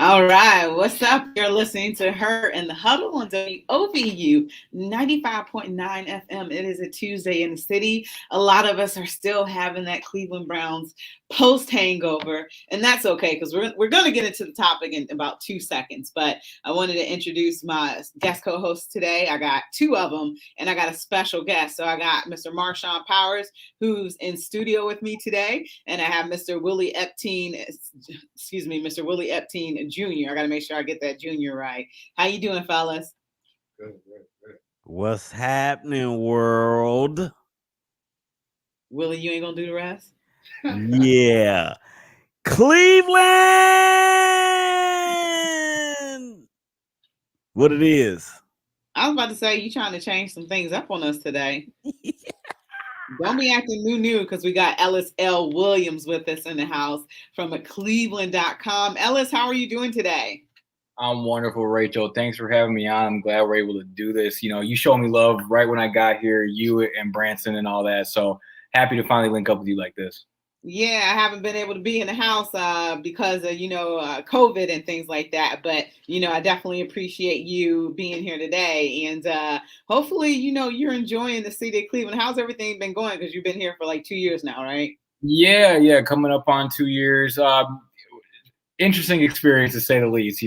All right, what's up? You're listening to Her in the Huddle on WOVU 95.9 FM. It is a Tuesday in the city. A lot of us are still having that Cleveland Browns post hangover, and that's okay because we're going to get into the topic in about 2 seconds. But I wanted to introduce my guest co-hosts today. I got two of them, and I got a special guest. So I got Mr. Marshawn Powers, who's in studio with me today, and I have Mr. Willie Epteen. Mr. Willie Epteen Jr. I got to make sure I get that junior right. How you doing, fellas? Good, good, good. What's happening, world? Willie, you ain't gonna do the rest? Yeah. Cleveland! What it is. I was about to say you trying to change some things up on us today. Don't be acting new because we got Ellis L. Williams with us in the house from clevland.com. Ellis, how are you doing today? I'm wonderful, Rachel. Thanks for having me on. I'm glad we're able to do this. You know, you showed me love right when I got here, you and Branson and all that. So happy to finally link up with you like this. Yeah, I haven't been able to be in the house because of, COVID and things like that. But, I definitely appreciate you being here today. And hopefully, you're enjoying the city of Cleveland. How's everything been going? Because you've been here for like 2 years now, right? Yeah. Coming up on 2 years. Interesting experience to say the least.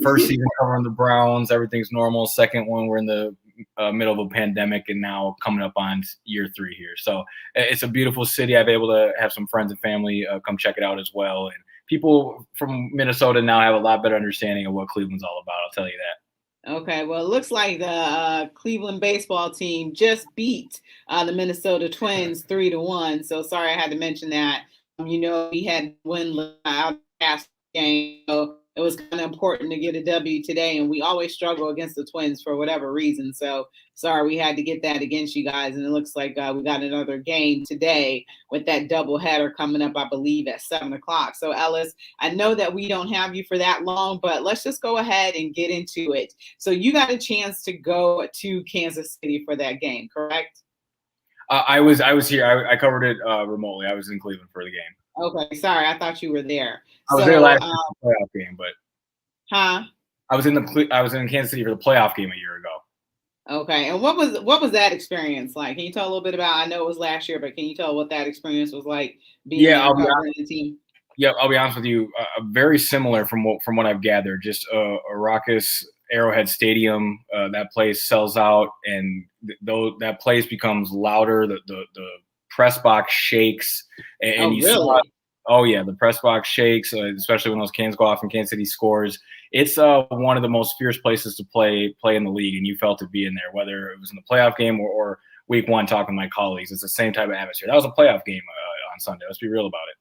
First season covering the Browns, everything's normal. Second one, we're in the middle of a pandemic, and now coming up on year 3 here. So it's a beautiful city. I've been able to have some friends and family come check it out as well. And people from Minnesota now have a lot better understanding of what Cleveland's all about. I'll tell you that. Okay, well, it looks like the Cleveland baseball team just beat the Minnesota Twins 3-1. So sorry I had to mention that. We had win out past game. So it was kind of important to get a W today, and we always struggle against the Twins for whatever reason. So sorry we had to get that against you guys, and it looks like we got another game today with that doubleheader coming up, I believe, at 7 o'clock. So Ellis, I know that we don't have you for that long, but let's just go ahead and get into it. So you got a chance to go to Kansas City for that game, correct? I was here. I covered it remotely. I was in Cleveland for the game. Okay, sorry, I thought you were there. I was there last year for the playoff game, but I was in Kansas City for the playoff game a year ago. Okay, and what was that experience like? Can you tell a little bit about? I know it was last year, but can you tell what that experience was like being covering the team? Yeah, I'll be honest with you. Very similar from what I've gathered. Just a raucous Arrowhead Stadium. That place sells out, and though that place becomes louder, the press box shakes, and you really? The press box shakes, especially when those cans go off and Kansas City scores. It's one of the most fierce places to play in the league, and you felt to be in there, whether it was in the playoff game or week one talking to my colleagues. It's the same type of atmosphere. That was a playoff game on Sunday. Let's be real about it.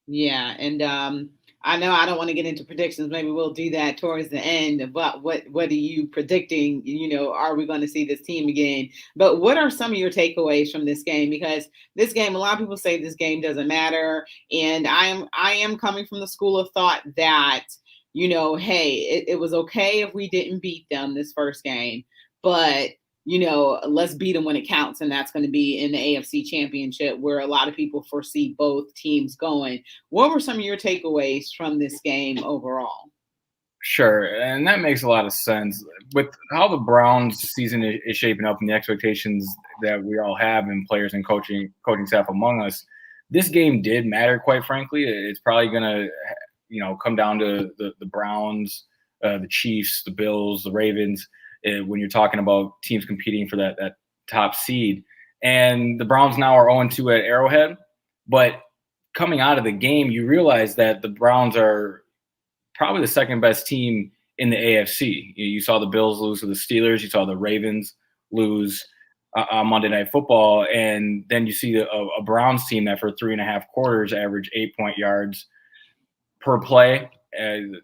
Yeah, and I know I don't want to get into predictions. Maybe we'll do that towards the end. But what are you predicting? Are we going to see this team again? But what are some of your takeaways from this game? Because this game, a lot of people say this game doesn't matter, and I am coming from the school of thought that hey, it was okay if we didn't beat them this first game, but let's beat them when it counts. And that's going to be in the AFC Championship, where a lot of people foresee both teams going. What were some of your takeaways from this game overall? Sure, and that makes a lot of sense. With how the Browns season is shaping up and the expectations that we all have in players and coaching staff among us, this game did matter, quite frankly. It's probably going to come down to the Browns, the Chiefs, the Bills, the Ravens, when you're talking about teams competing for that top seed. And the Browns now are 0-2 at Arrowhead. But coming out of the game, you realize that the Browns are probably the second best team in the AFC. You saw the Bills lose to the Steelers. You saw the Ravens lose on Monday Night Football. And then you see a Browns team that for 3.5 quarters averaged 8 yards per play.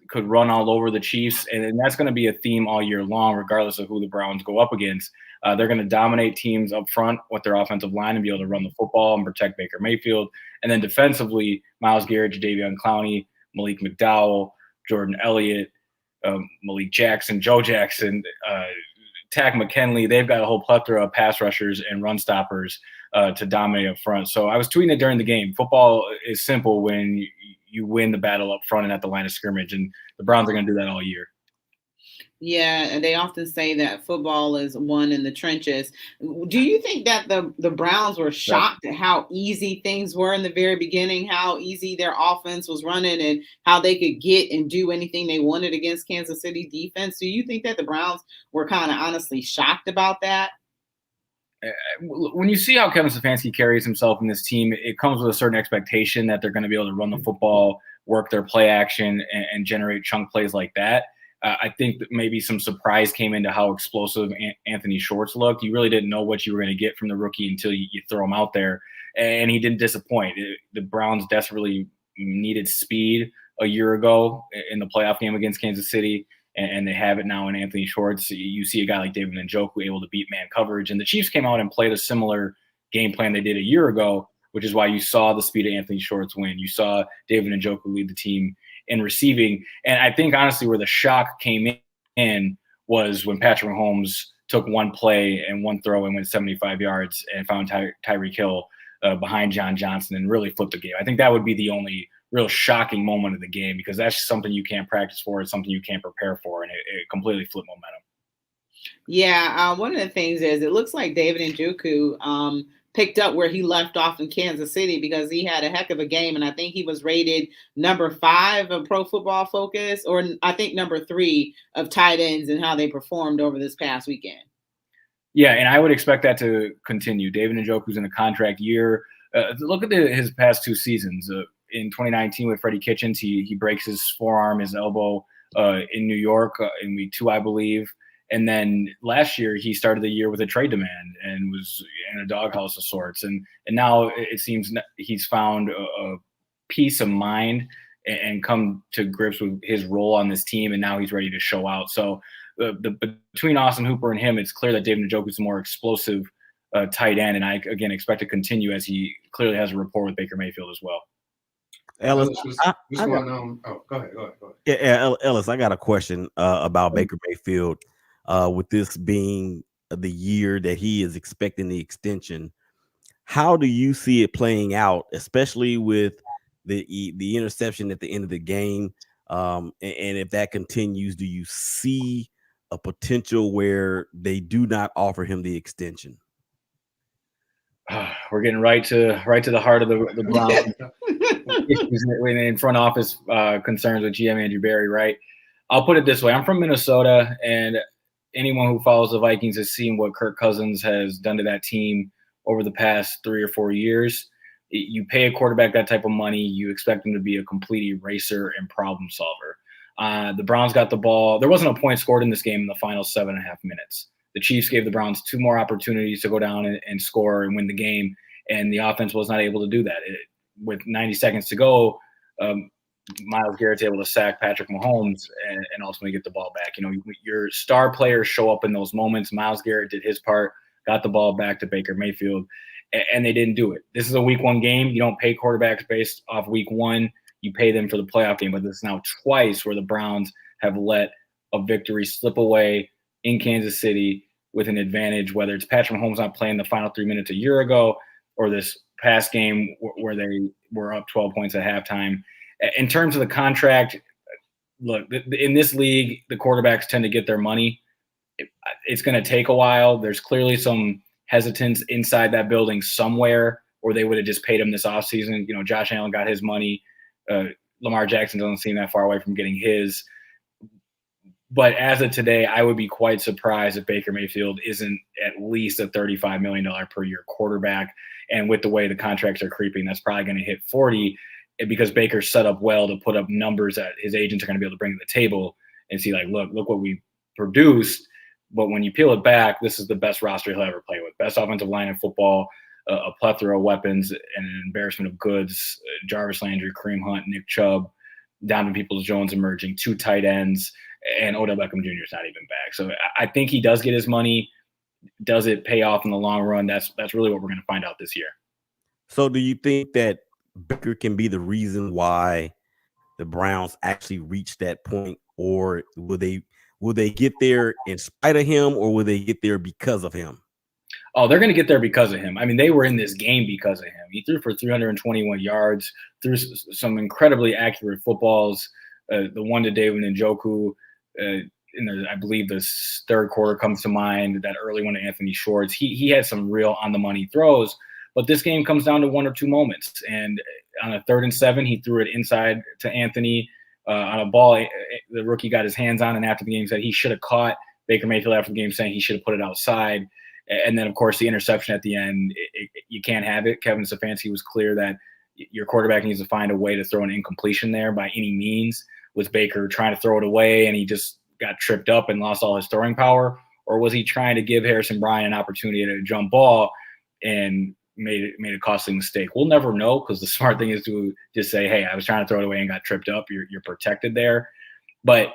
Could run all over the Chiefs, and that's going to be a theme all year long, regardless of who the Browns go up against. They're going to dominate teams up front with their offensive line and be able to run the football and protect Baker Mayfield. And then defensively, Myles Garrett, Jadeveon Clowney, Malik McDowell, Jordan Elliott, Malik Jackson, Joe Jackson, Tack McKinley. They've got a whole plethora of pass rushers and run stoppers to dominate up front. So I was tweeting it during the game. Football is simple when you win the battle up front and at the line of scrimmage, and the Browns are going to do that all year. Yeah, and they often say that football is won in the trenches. Do you think that the Browns were shocked at how easy things were in the very beginning, how easy their offense was running, and how they could get and do anything they wanted against Kansas City defense? Do you think that the Browns were kind of honestly shocked about that? When you see how Kevin Stefanski carries himself in this team, it comes with a certain expectation that they're going to be able to run the football, work their play action, and generate chunk plays like that. I think that maybe some surprise came into how explosive Anthony Schwartz looked. You really didn't know what you were going to get from the rookie until you throw him out there, and he didn't disappoint. The Browns desperately needed speed a year ago in the playoff game against Kansas City, and they have it now in Anthony Schwartz. You see a guy like David Njoku able to beat man coverage, and the Chiefs came out and played a similar game plan they did a year ago, which is why you saw the speed of Anthony Schwartz win. You saw David Njoku lead the team in receiving. And I think, honestly, where the shock came in was when Patrick Mahomes took one play and one throw and went 75 yards and found Tyreek Hill behind John Johnson and really flipped the game. I think that would be the only real shocking moment of the game, because that's something you can't practice for. It's something you can't prepare for, and it completely flipped momentum. Yeah, one of the things is it looks like David Njoku picked up where he left off in Kansas City, because he had a heck of a game, and I think he was rated number 5 of Pro Football Focus, or I think number 3 of tight ends and how they performed over this past weekend. Yeah, and I would expect that to continue. David Njoku's in a contract year. Look at his past 2 seasons. In 2019 with Freddie Kitchens, he breaks his forearm, his elbow in New York in week 2, I believe. And then last year, he started the year with a trade demand and was in a doghouse of sorts. And now it seems he's found a peace of mind and come to grips with his role on this team. And now he's ready to show out. So between Austin Hooper and him, it's clear that David Njoku is a more explosive tight end. And I, again, expect to continue, as he clearly has a rapport with Baker Mayfield as well. Ellis, go ahead. Yeah, Ellis, I got a question about Baker Mayfield. With this being the year that he is expecting the extension, how do you see it playing out, especially with the interception at the end of the game? And if that continues, do you see a potential where they do not offer him the extension? We're getting right to the heart of the Browns issues in front office concerns with GM Andrew Berry, right? I'll put it this way. I'm from Minnesota, and anyone who follows the Vikings has seen what Kirk Cousins has done to that team over the past 3 or 4 years. You pay a quarterback that type of money, you expect him to be a complete eraser and problem solver. The Browns got the ball. There wasn't a point scored in this game in the final 7.5 minutes. The Chiefs gave the Browns 2 more opportunities to go down and score and win the game, and the offense was not able to do that. With 90 seconds to go, Myles Garrett's able to sack Patrick Mahomes and ultimately get the ball back. You know, your star players show up in those moments. Myles Garrett did his part, got the ball back to Baker Mayfield, and they didn't do it. This is a week 1 game. You don't pay quarterbacks based off week 1. You pay them for the playoff game. But this is now twice where the Browns have let a victory slip away in Kansas City with an advantage, whether it's Patrick Mahomes not playing the final 3 minutes a year ago or this past game where they were up 12 points at halftime. In terms of the contract, look, in this league, the quarterbacks tend to get their money. It's going to take a while. There's clearly some hesitance inside that building somewhere, or they would have just paid him this offseason. You know, Josh Allen got his money. Lamar Jackson doesn't seem that far away from getting his. But as of today, I would be quite surprised if Baker Mayfield isn't at least a $35 million per year quarterback. And with the way the contracts are creeping, that's probably going to hit 40, because Baker's set up well to put up numbers that his agents are going to be able to bring to the table and see, like, look what we produced. But when you peel it back, this is the best roster he'll ever play with. Best offensive line in football, a plethora of weapons, and an embarrassment of goods. Jarvis Landry, Kareem Hunt, Nick Chubb, Donovan Peoples-Jones emerging, 2 tight ends, and Odell Beckham Jr. is not even back. So I think he does get his money. Does it pay off in the long run? That's really what we're going to find out this year. So do you think that Baker can be the reason why the Browns actually reach that point, or will they get there in spite of him, or will they get there because of him? Oh, they're going to get there because of him. I mean, they were in this game because of him. He threw for 321 yards, threw some incredibly accurate footballs. The one to David Njoku, I believe the third quarter comes to mind, that early one to Anthony Schwartz. He had some real on-the-money throws, but this game comes down to one or two moments. And on a 3rd and 7, he threw it inside to Anthony on a ball the rookie got his hands on, and after the game said he should have caught. Baker Mayfield after the game saying he should have put it outside. And then, of course, the interception at the end, you can't have it. Kevin Stefanski was clear that your quarterback needs to find a way to throw an incompletion there by any means. Was Baker trying to throw it away and he just got tripped up and lost all his throwing power? Or was he trying to give Harrison Bryant an opportunity to jump ball and made a costly mistake? We'll never know, because the smart thing is to just say, hey, I was trying to throw it away and got tripped up. You're protected there. But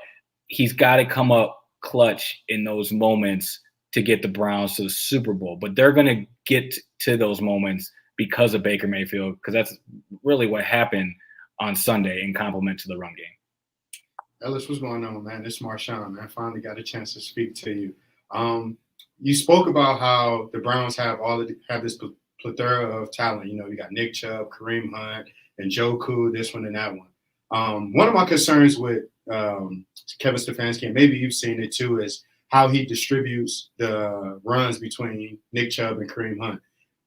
he's got to come up clutch in those moments to get the Browns to the Super Bowl. But they're going to get to those moments because of Baker Mayfield, because that's really what happened on Sunday in complement to the run game. Ellis, what's going on, man? This is Marshawn, man. Finally got a chance to speak to you. You spoke about how the Browns have this plethora of talent. You got Nick Chubb, Kareem Hunt, and Njoku, this one and that one. One of my concerns with Kevin Stefanski, and maybe you've seen it too, is how he distributes the runs between Nick Chubb and Kareem Hunt.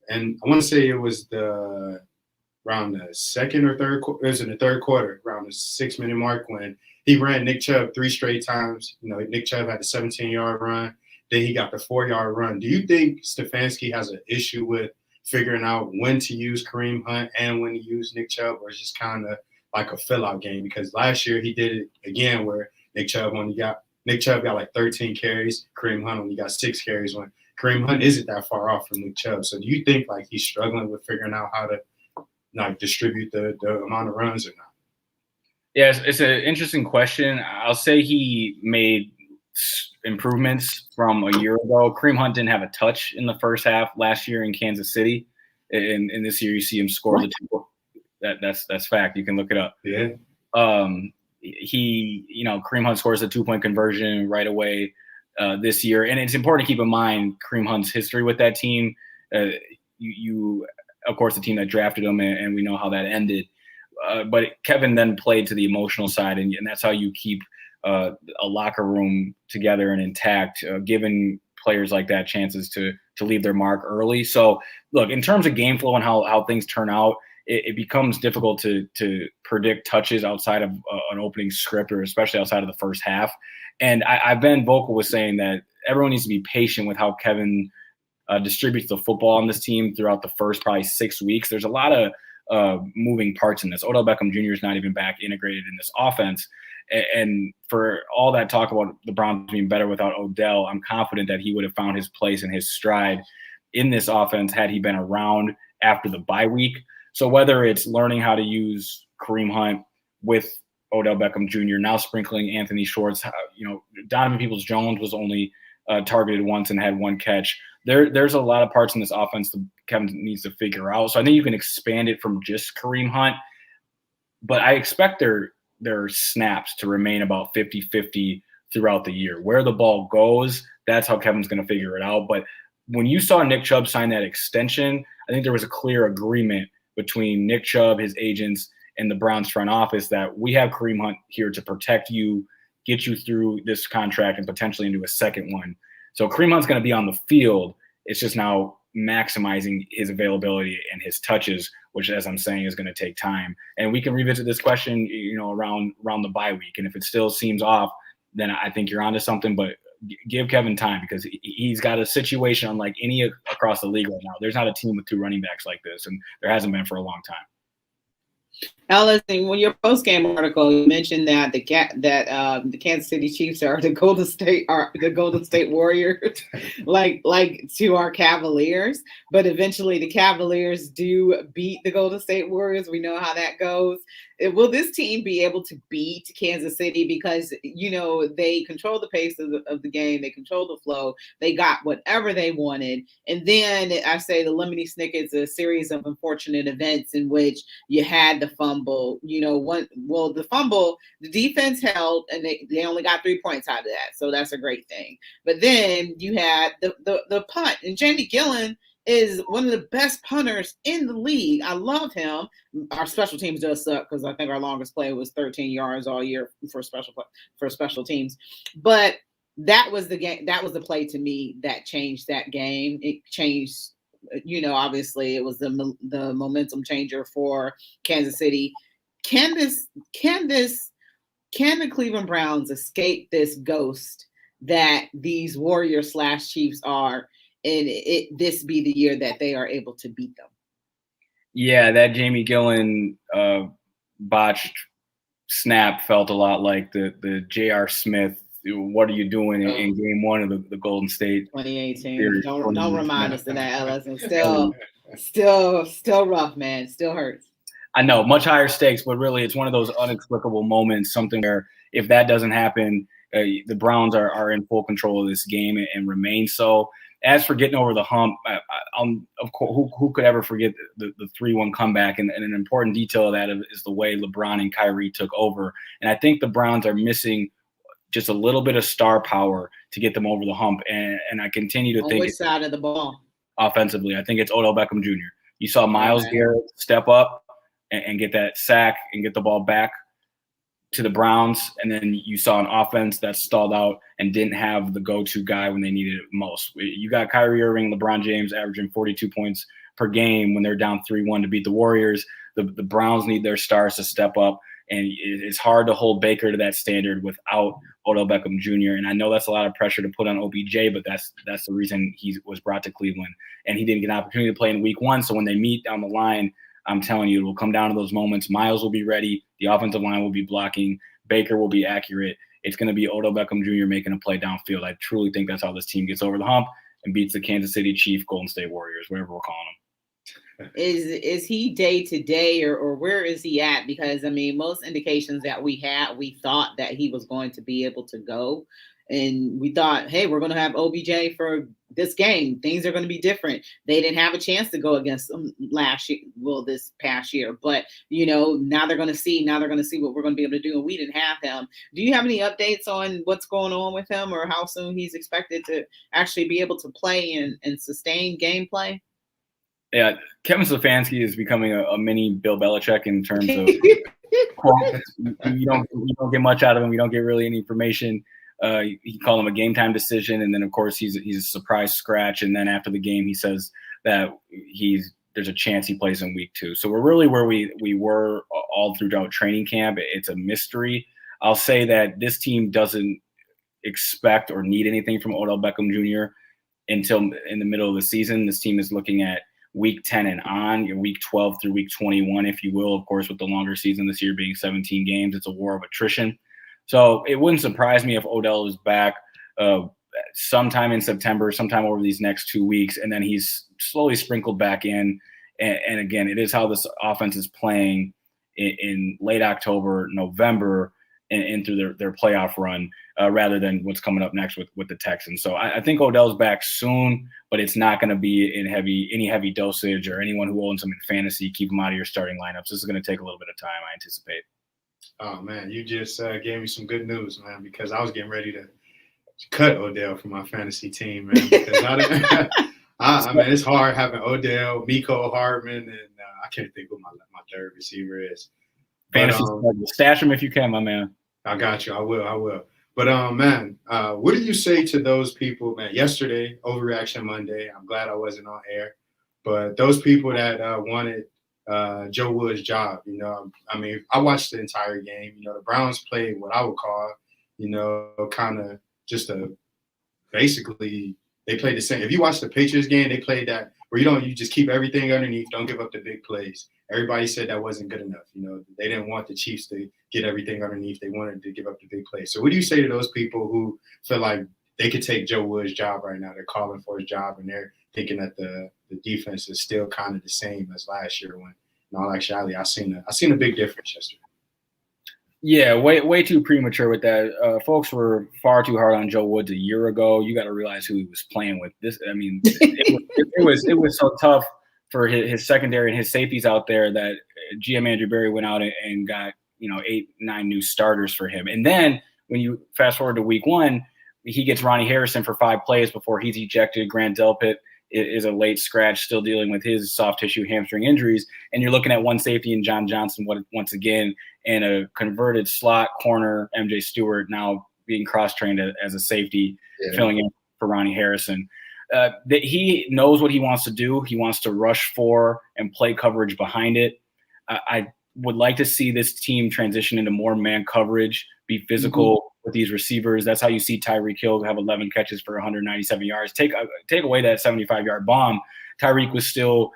And I want to say it was around the second or third quarter. It was in the third quarter, around the 6-minute mark, when he ran Nick Chubb 3 straight times. Nick Chubb had the 17-yard run. Then he got the 4-yard run. Do you think Stefanski has an issue with figuring out when to use Kareem Hunt and when to use Nick Chubb, or it's just kind of like a fill-out game? Because last year he did it again where Nick Chubb got like 13 carries. Kareem Hunt only got 6 carries, when Kareem Hunt isn't that far off from Nick Chubb. So do you think like he's struggling with figuring out how to like distribute the amount of runs or not? Yeah, it's an interesting question. I'll say he made improvements from a year ago. Kareem Hunt didn't have a touch in the first half last year in Kansas City. And this year you see him score the 2. That's fact. You can look it up. Yeah. Kareem Hunt scores a 2-point conversion right away this year. And it's important to keep in mind Kareem Hunt's history with that team. Of course, the team that drafted him, and we know how that ended. But Kevin then played to the emotional side, and that's how you keep a locker room together and intact, giving players like that chances to leave their mark early. So, look, in terms of game flow and how things turn out, it becomes difficult to predict touches outside of an opening script, or especially outside of the first half. And I've been vocal with saying that everyone needs to be patient with how Kevin distributes the football on this team throughout the first probably 6 weeks. There's a lot of moving parts in this. Odell Beckham Jr. is not even back integrated in this offense. And for all that talk about the Browns being better without Odell, I'm confident that he would have found his place and his stride in this offense had he been around after the bye week. So whether it's learning how to use Kareem Hunt with Odell Beckham Jr., now sprinkling Anthony Schwartz, Donovan Peoples-Jones was only targeted once and had 1 catch. There's a lot of parts in this offense that Kevin needs to figure out. So I think you can expand it from just Kareem Hunt, but I expect their snaps to remain about 50-50 throughout the year. Where the ball goes, that's how Kevin's going to figure it out. But when you saw Nick Chubb sign that extension, I think there was a clear agreement between Nick Chubb, his agents, and the Browns front office that we have Kareem Hunt here to protect you, get you through this contract, and potentially into a second one. So Kareem Hunt's going to be on the field. It's just now maximizing his availability and his touches, which, as I'm saying, is going to take time. And we can revisit this question, around the bye week. And if it still seems off, then I think you're onto something. But give Kevin time, because he's got a situation unlike any across the league right now. There's not a team with 2 running backs like this, and there hasn't been for a long time. Ellis, in your post-game article, you mentioned that the Kansas City Chiefs are the Golden State Warriors, like to our Cavaliers. But eventually, the Cavaliers do beat the Golden State Warriors. We know how that goes. will this team be able to beat Kansas City? Because, they control the pace of the game. They control the flow. They got whatever they wanted. And then I say the Lemony Snicket's a series of unfortunate events in which you had the fumble. The fumble, the defense held, and they only got 3 points out of that. So that's a great thing. But then you had the punt. And Jamie Gillen is one of the best punters in the league. I love him. Our special teams does suck because I think our longest play was 13 yards all year for special teams. But that was the game. That was the play to me that changed that game. It changed. Obviously it was the momentum changer for Kansas City. Can the Cleveland Browns escape this ghost that these Warriors/Chiefs are? And this be the year that they are able to beat them? Yeah, that Jamie Gillen botched snap felt a lot like the J.R. Smith, what are you doing in game one of the Golden State 2018. series. Don't remind us of that, Ellis. And still rough, man. Still hurts. I know, much higher stakes, but really it's one of those inexplicable moments, something where if that doesn't happen, the Browns are in full control of this game and remain so. As for getting over the hump, of course, who could ever forget the 3-1 comeback? And an important detail of that is the way LeBron and Kyrie took over. And I think the Browns are missing just a little bit of star power to get them over the hump. And I continue to think – which side of the ball? Offensively, I think it's Odell Beckham Jr. You saw Myles Garrett step up and get that sack and get the ball back to the Browns, and then you saw an offense that stalled out and didn't have the go-to guy when they needed it most. You got Kyrie Irving, LeBron James averaging 42 points per game when they're down 3-1 to beat the Warriors. The Browns need their stars to step up, and it's hard to hold Baker to that standard without Odell Beckham Jr. And I know that's a lot of pressure to put on OBJ, but that's the reason he was brought to Cleveland. And he didn't get an opportunity to play in week one, so when they meet down the line, I'm telling you, it will come down to those moments. Miles will be ready. The offensive line will be blocking. Baker will be accurate. It's going to be Odell Beckham Jr. making a play downfield. I truly think that's how this team gets over the hump and beats the Kansas City Chiefs, Golden State Warriors, whatever we're calling them. Is he day to day or where is he at? Because, I mean, most indications that we thought that he was going to be able to go. And we thought, hey, we're going to have OBJ for this game. Things are going to be different. They didn't have a chance to go against them this past year. But, now they're going to see. Now they're going to see what we're going to be able to do. And we didn't have him. Do you have any updates on what's going on with him or how soon he's expected to actually be able to play and sustain gameplay? Yeah, Kevin Stefanski is becoming a mini Bill Belichick in terms of you don't get much out of him. You don't get really any information. He called him a game time decision, and then of course he's a surprise scratch. And then after the game, he says that there's a chance he plays in week 2. So we're really where we were all throughout training camp. It's a mystery. I'll say that this team doesn't expect or need anything from Odell Beckham Jr. until in the middle of the season. This team is looking at week 10 and on, week 12 through week 21, if you will. Of course, with the longer season this year being 17 games, it's a war of attrition. So it wouldn't surprise me if Odell is back sometime in September, sometime over these next 2 weeks, and then he's slowly sprinkled back in. And again, it is how this offense is playing in late October, November, and through their playoff run, rather than what's coming up next with the Texans. So I think Odell's back soon, but it's not going to be in any heavy dosage, or anyone who owns him in fantasy, keep him out of your starting lineups. This is going to take a little bit of time, I anticipate. Oh, man, you just gave me some good news, man, because I was getting ready to cut Odell from my fantasy team, man, because I mean, it's hard having Odell, Miko Hardman, and I can't think what my third receiver is. Fantasy stash him if you can, my man. I got you. I will. But, man, what do you say to those people, man? Yesterday, Overreaction Monday, I'm glad I wasn't on air. But those people that wanted Joe Wood's job, I mean, I watched the entire game. The Browns played what I would call, kind of just basically they played the same. If you watch the Patriots game, they played that where you just keep everything underneath, don't give up the big plays. Everybody said that wasn't good enough. They didn't want the Chiefs to get everything underneath. They wanted to give up the big plays. So what do you say to those people who feel like they could take Joe Wood's job right now? They're calling for his job, and they're thinking that the defense is still kind of the same as last year when, in all actuality, I seen a big difference yesterday. Yeah, way too premature with that. Folks were far too hard on Joe Woods a year ago. You got to realize who he was playing with. It was so tough for his secondary and his safeties out there that GM Andrew Berry went out and got 8, 9 new starters for him. And then when you fast forward to week 1, he gets Ronnie Harrison for 5 plays before he's ejected. Grant Delpit is a late scratch, still dealing with his soft tissue hamstring injuries. And you're looking at one safety in John Johnson once again, and a converted slot corner, MJ Stewart, now being cross-trained as a safety, filling in for Ronnie Harrison. That he knows what he wants to do. He wants to rush for and play coverage behind it. I would like to see this team transition into more man coverage, be physical with these receivers. That's how you see Tyreek Hill have 11 catches for 197 yards. Take away that 75-yard bomb, Tyreek was still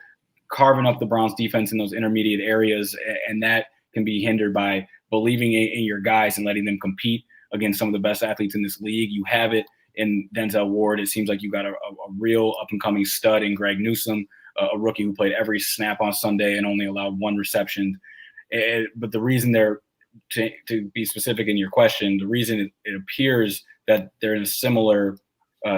carving up the Browns defense in those intermediate areas, and that can be hindered by believing in your guys and letting them compete against some of the best athletes in this league. You have it in Denzel Ward. It seems like you got a real up-and-coming stud in Greg Newsome, a rookie who played every snap on Sunday and only allowed 1 reception. But the reason to be specific in your question, the reason it appears that they're in a similar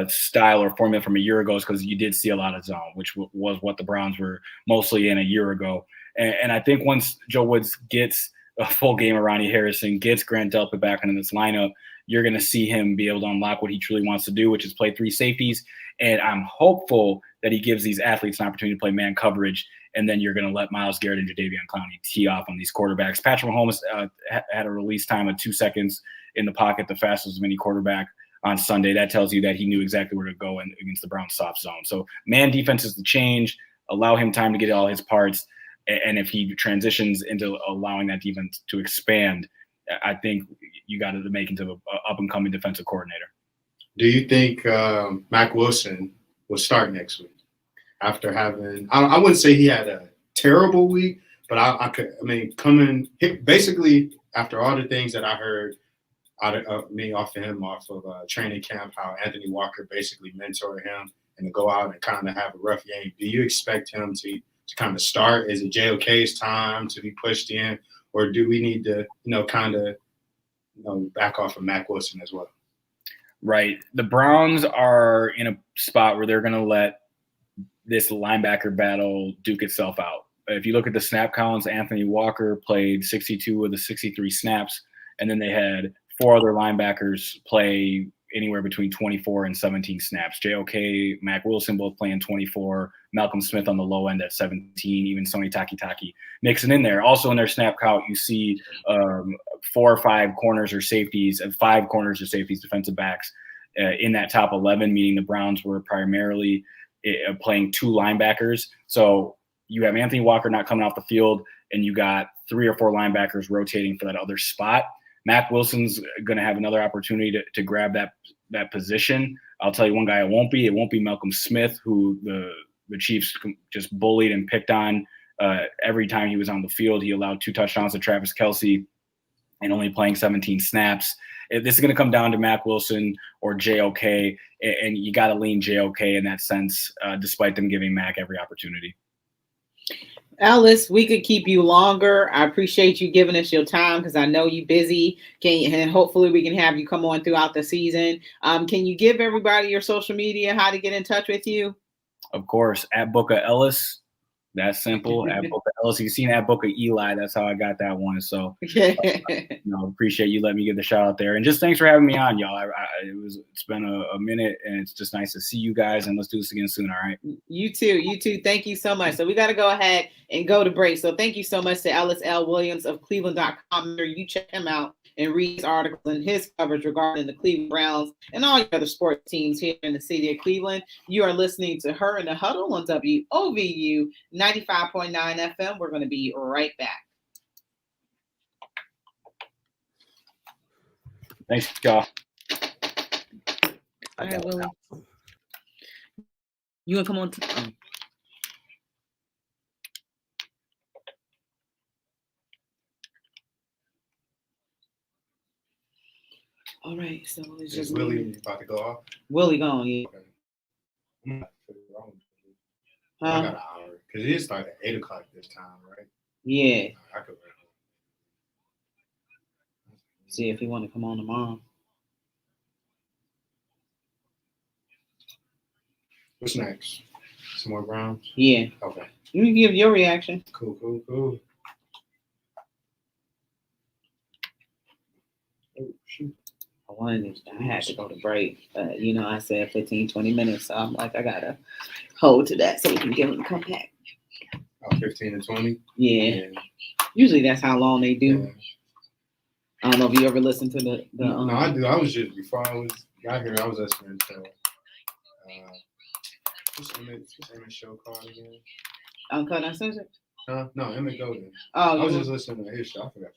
style or formula from a year ago is because you did see a lot of zone, which was what the Browns were mostly in a year ago. And I think once Joe Woods gets a full game of Ronnie Harrison, gets Grant Delpit back into this lineup, you're going to see him be able to unlock what he truly wants to do, which is play 3 safeties. And I'm hopeful that he gives these athletes an opportunity to play man coverage, and then you're going to let Myles Garrett and Jadeveon Clowney tee off on these quarterbacks. Patrick Mahomes had a release time of 2 seconds in the pocket, the fastest of any quarterback on Sunday. That tells you that he knew exactly where to go against the Browns' soft zone. So man defense is the change. Allow him time to get all his parts. And if he transitions into allowing that defense to expand, I think you got to make him to an up-and-coming defensive coordinator. Do you think Mack Wilson will start next week after having – I wouldn't say he had a terrible week, but basically after all the things that I heard off of training camp, how Anthony Walker basically mentored him and to go out and kind of have a rough game. Do you expect him to kind of start? Is it JOK's time to be pushed in, or do we need to, back off of Mack Wilson as well? Right. The Browns are in a spot where they're going to let this linebacker battle duke itself out. If you look at the snap counts, Anthony Walker played 62 of the 63 snaps, and then they had 4 other linebackers play anywhere between 24 and 17 snaps. JOK, Mack Wilson both playing 24, Malcolm Smith on the low end at 17, even Sony Takitaki mixing in there. Also in their snap count, you see 4 or 5 corners or safeties, and 5 corners or safeties, defensive backs in that top 11, meaning the Browns were primarily playing 2 linebackers. So you have Anthony Walker not coming off the field, and you got 3 or 4 linebackers rotating for that other spot. Mack Wilson's going to have another opportunity to grab that position. I'll tell you one guy it won't be. It won't be Malcolm Smith, who the Chiefs just bullied and picked on every time he was on the field. He allowed 2 touchdowns to Travis Kelce and only playing 17 snaps. This is going to come down to Mack Wilson or JOK, and you got to lean JOK in that sense, despite them giving Mack every opportunity. Ellis, we could keep you longer. I appreciate you giving us your time because I know you're busy. And hopefully we can have you come on throughout the season. Can you give everybody your social media, how to get in touch with you? Of course, at Booker Ellis. That's simple. At Booker Ellis. You've seen at Booker Eli. That's how I got that one. So appreciate you letting me get the shout out there. And just thanks for having me on, y'all. It's been a minute, and it's just nice to see you guys. And let's do this again soon. All right. You too. Thank you so much. So we got to go ahead and go to break. So thank you so much to Ellis L. Williams of clevland.com. You check him out and read his articles and his coverage regarding the Cleveland Browns and all your other sports teams here in the city of Cleveland. You are listening to Her in the Huddle on WOVU 95.9 FM. We're going to be right back. Thanks, y'all. All right, Willie. You want to come on? All right, so it's just Willie about to go off. Willie gone, yeah. Okay. I got an hour because it started at 8:00 this time, right? Yeah. I could run. See if he want to come on tomorrow. What's next? Some more Browns? Yeah. Okay. You can give your reaction. Cool. Oh, shoot. I had to go to break. But, I said 15, 20 minutes. So I'm like, I got to hold to that so we can get them to come back. Oh, 15 and 20? Yeah. Usually that's how long they do. Yeah. I don't know if you ever listened to the No, I do. I was just, before I got here, I was listening to, what's Emmett's show called again? Uncut Uncensored? No, Emmett Golden. Oh, I was just listening to his show. I forgot.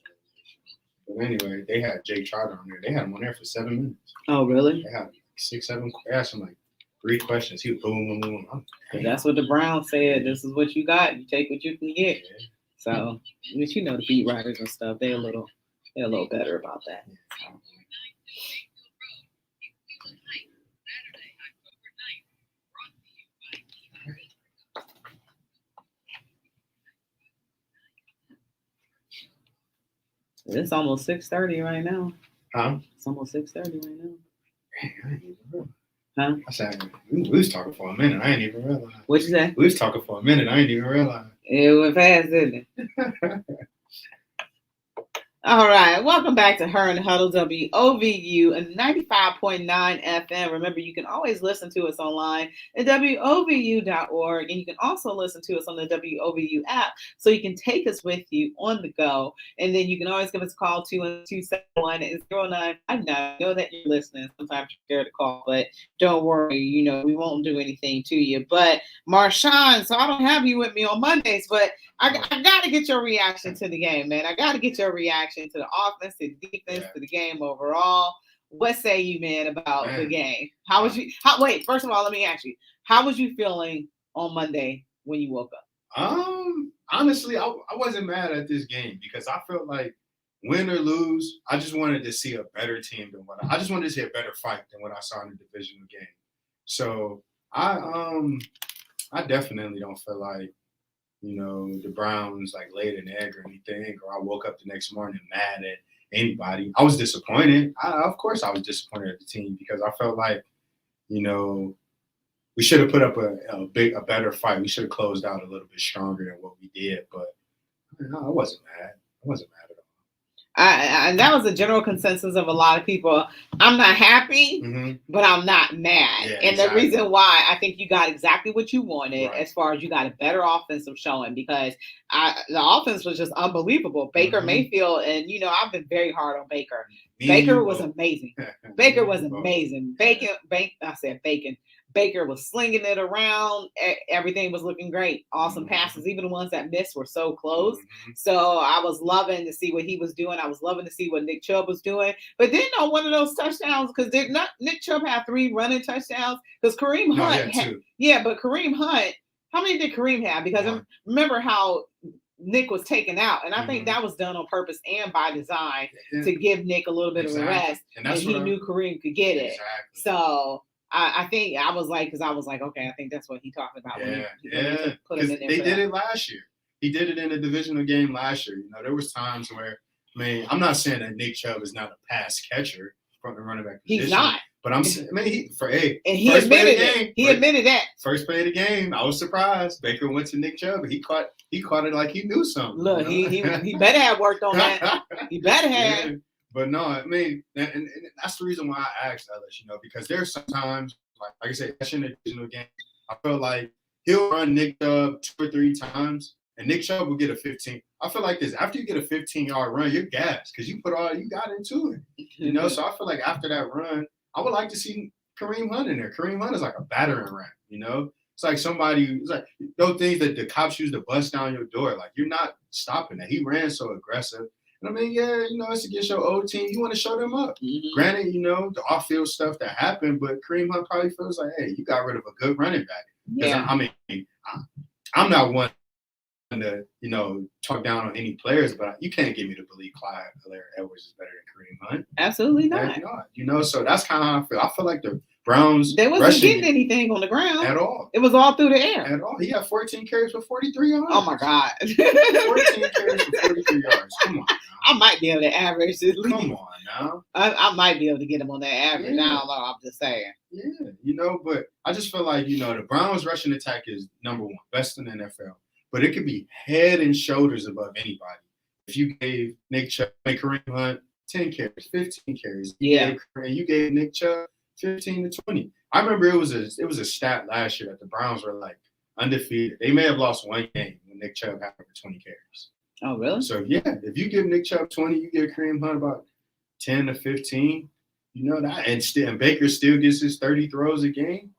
But anyway, they had Jake Trotter on there. They had him on there for 7 minutes. Oh, really? They had 6, 7. They asked him like 3 questions. He was boom, boom, boom. That's what the Browns said. This is what you got. You take what you can get. Yeah. So, but the beat writers and stuff, they're a little better about that. So. It's almost 6:30 right now. Huh? It's almost 6:30 right now. Dang, I didn't even realize. Huh? I said, we was talking for a minute. I didn't even realize. What'd you say? We was talking for a minute. I didn't even realize. It went fast, didn't it? All right. Welcome back to Her and Huddle WOVU and 95.9 FM. Remember, you can always listen to us online at WOVU.org. And you can also listen to us on the WOVU app. So you can take us with you on the go. And then you can always give us a call 212-771-0959. I know that you're listening. Sometimes you're scared to call, but don't worry. We won't do anything to you. But Marshawn, so I don't have you with me on Mondays, but I got to get your reaction to the game, man. I got to get your reaction to the offense, to the defense, to the game overall. What say you, man, about the game? Wait, first of all, let me ask you, how was you feeling on Monday when you woke up? Honestly, I wasn't mad at this game because I felt like win or lose, I just wanted to see a better team than I just wanted to see a better fight than what I saw in the divisional game. So I definitely don't feel like the Browns like laid an egg or anything, or I woke up the next morning mad at anybody. I was disappointed. Of course I was disappointed at the team because I felt like, we should have put up a better fight. We should have closed out a little bit stronger than what we did, but I wasn't mad. I wasn't mad at all. And that was a general consensus of a lot of people. I'm not happy, but I'm not mad. Yeah, and the reason why, I think you got exactly what you wanted, as far as you got a better offensive showing, because the offense was just unbelievable. Baker Mayfield, and I've been very hard on Baker. Baker was amazing. Baker was amazing. Baker was slinging it around. Everything was looking great. Awesome passes. Even the ones that missed were so close. So I was loving to see what he was doing. I was loving to see what Nick Chubb was doing. But then on one of those touchdowns, because Nick Chubb had 3 running touchdowns, because Kareem Hunt but Kareem Hunt, how many did Kareem have? Because I remember how Nick was taken out, and I think that was done on purpose and by design to give Nick a little bit of a rest, and he knew Kareem could get it. So I think I was like, okay, I think that's what he talked about. Because they did it last year. He did it in a divisional game last year. There was times where, I'm not saying that Nick Chubb is not a pass catcher from the running back position. He's not. But I'm saying, he admitted it. He admitted that. First play of the game, I was surprised. Baker went to Nick Chubb. He caught it like he knew something. Look, he better have worked on that. He better have. Yeah. But no, and that's the reason why I asked Ellis, because there's sometimes, like I said, in the divisional game, I feel like he'll run Nick Chubb 2 or 3 times, and Nick Chubb will get a 15. I feel like this, after you get a 15-yard run, you're gassed because you put all you got into it. So I feel like after that run, I would like to see Kareem Hunt in there. Kareem Hunt is like a battering ram, It's like it's like those things that the cops use to bust down your door. Like, you're not stopping that. He ran so aggressive. And it's against your old team. You want to show them up. Granted, the off-field stuff that happened, but Kareem Hunt probably feels like, hey, you got rid of a good running back. Yeah. I'm not one to, talk down on any players, but you can't get me to believe Clyde Edwards is better than Kareem Hunt. Absolutely not. So that's kind of how I feel. I feel like the Browns They wasn't rushing getting anything on the ground at all. It was all through the air. At all. He had 14 carries for 43 yards. Oh my God. 14 carries for 43 yards. Come on now. I might be able to average at least. Come on now. I might be able to get him on that average. Yeah. I don't know. I'm just saying. Yeah, but I just feel like, the Browns rushing attack is number one, best in the NFL. But it could be head and shoulders above anybody. If you gave Nick Chubb, Kareem Hunt 10 carries, 15 carries, you gave Nick Chubb 15 to 20. I remember it was a stat last year that the Browns were like undefeated. They may have lost one game when Nick Chubb had over 20 carries. Oh, really? So if you give Nick Chubb 20, you give Kareem Hunt about 10 to 15. That, and Baker still gets his 30 throws a game.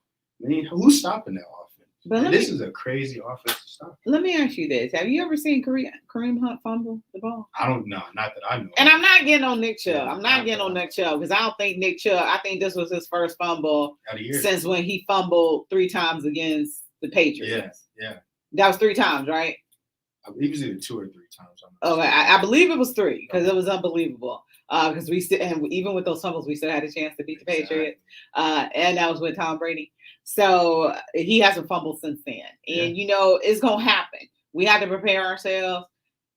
I mean, who's stopping that offense? But this is a crazy offense to stop. Let me ask you this: have you ever seen Kareem Hunt fumble the ball? I don't know, not that I know. And I'm not getting on Nick Chubb. I'm not getting on Nick Chubb because I don't think Nick Chubb. I think this was his first fumble since when he fumbled 3 times against the Patriots. Yeah. That was 3 times, right? I believe it was either 2 or 3 times. Okay, I believe it was 3 because it was unbelievable. Because we still, and even with those fumbles, we still had a chance to beat the Patriots. And that was with Tom Brady. So he hasn't fumbled since then. And, it's going to happen. We have to prepare ourselves.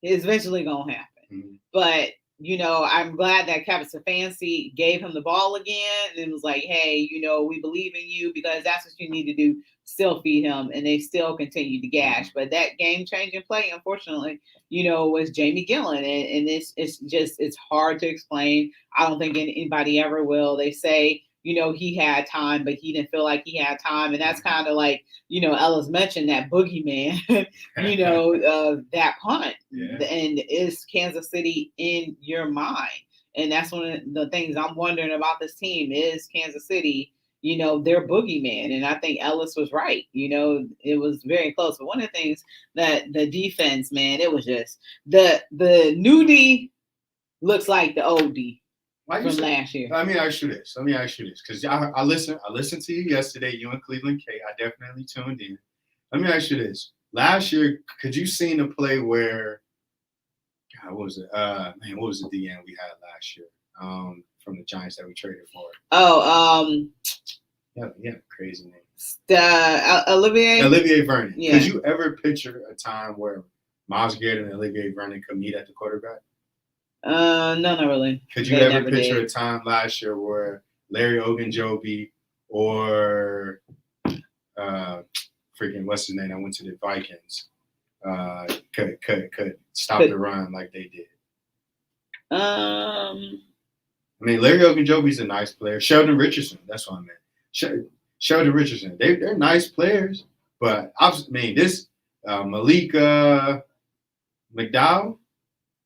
It's eventually going to happen. Mm-hmm. But, I'm glad that Kevin Stefanski gave him the ball again. And it was like, hey, we believe in you because that's what you need to do. Still feed him. And they still continue to gash. But that game-changing play, unfortunately, was Jamie Gillen. And it's hard to explain. I don't think anybody ever will. They say, he had time, but he didn't feel like he had time. And that's kind of like, Ellis mentioned that boogeyman, that punt. Yeah. And is Kansas City in your mind? And that's one of the things I'm wondering about this team is Kansas City, their boogeyman. And I think Ellis was right. It was very close. But one of the things that the defense, man, it was just the new D looks like the old D. From last year. Let me ask you this, because I listened to you yesterday. You and Cleveland K. I definitely tuned in. Let me ask you this: last year, could you seen a play where? God, what was it? What was the DN we had last year? From the Giants that we traded for. Yeah, crazy name. Olivier Vernon. Yeah. Could you ever picture a time where Myles Garrett and Olivier Vernon could meet at the quarterback? No, not really. Could you ever picture a time last year where Larry Ogunjobi or what's his name? I went to the Vikings. Could stop the run like they did. Larry Ogunjobi's a nice player. Sheldon Richardson, that's what I meant. Sheldon Richardson, they're nice players, but this Malika McDowell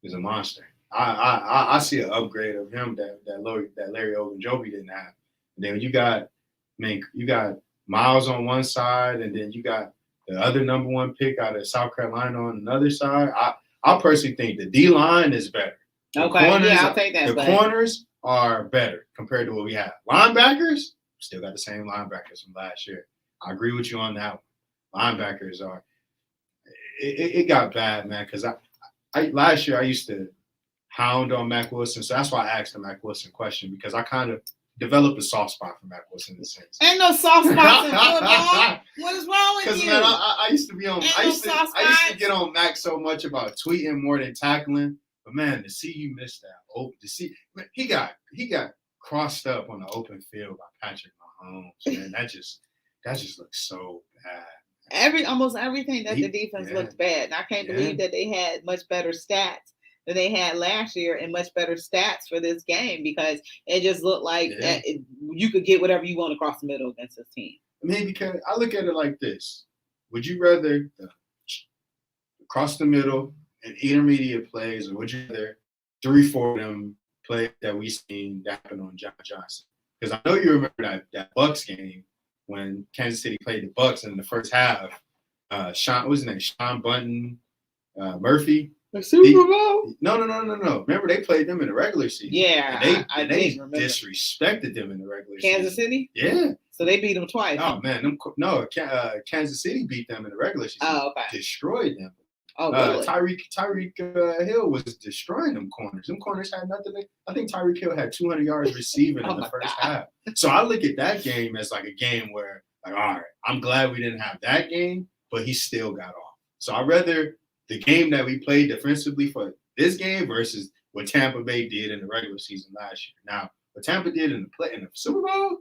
is a monster. I see an upgrade of him that Larry Ogunjobi didn't have. And then you got Miles on one side, and then you got the other number 1 pick out of South Carolina on another side. I personally think the D line is better. I'll take that. The corners are better compared to what we have. Linebackers still got the same linebackers from last year. I agree with you on that one. Linebackers are. It got bad, man. Because last year I used to hound on Mack Wilson. So that's why I asked the Mack Wilson question, because I kind of developed a soft spot for Mack Wilson in a sense. Ain't no soft spots in football. What is wrong with you? Because man, I used to be on. I used to get on Mack so much about tweeting more than tackling. But man, to see you miss that, he got crossed up on the open field by Patrick Mahomes. Man, that just looks so bad. Almost everything that the defense looked bad. And I can't believe that they had much better stats than they had last year and much better stats for this game, because it just looked like you could get whatever you want across the middle against this team. Because I look at it like this. Would you rather across the middle and intermediate plays, or would you rather 3-4 of them play that we seen that happen on John Johnson? Because I know you remember that Bucks game when Kansas City played the Bucks in the first half. Sean Bunton, Murphy. The Super Bowl? No. Remember, they played them in the regular season. Yeah, and they disrespected them in the regular season. Kansas City? Yeah. So they beat them twice. Oh, man. Kansas City beat them in the regular season. Oh, okay. Destroyed them. Oh, really? Tyreek Hill was destroying them corners. Them corners had nothing. I think Tyreek Hill had 200 yards receiving in the first half. So I look at that game as like a game where, like, all right, I'm glad we didn't have that game, but he still got off. So I'd rather the game that we played defensively for this game versus what Tampa Bay did in the regular season last year. Now, what Tampa did in the Super Bowl,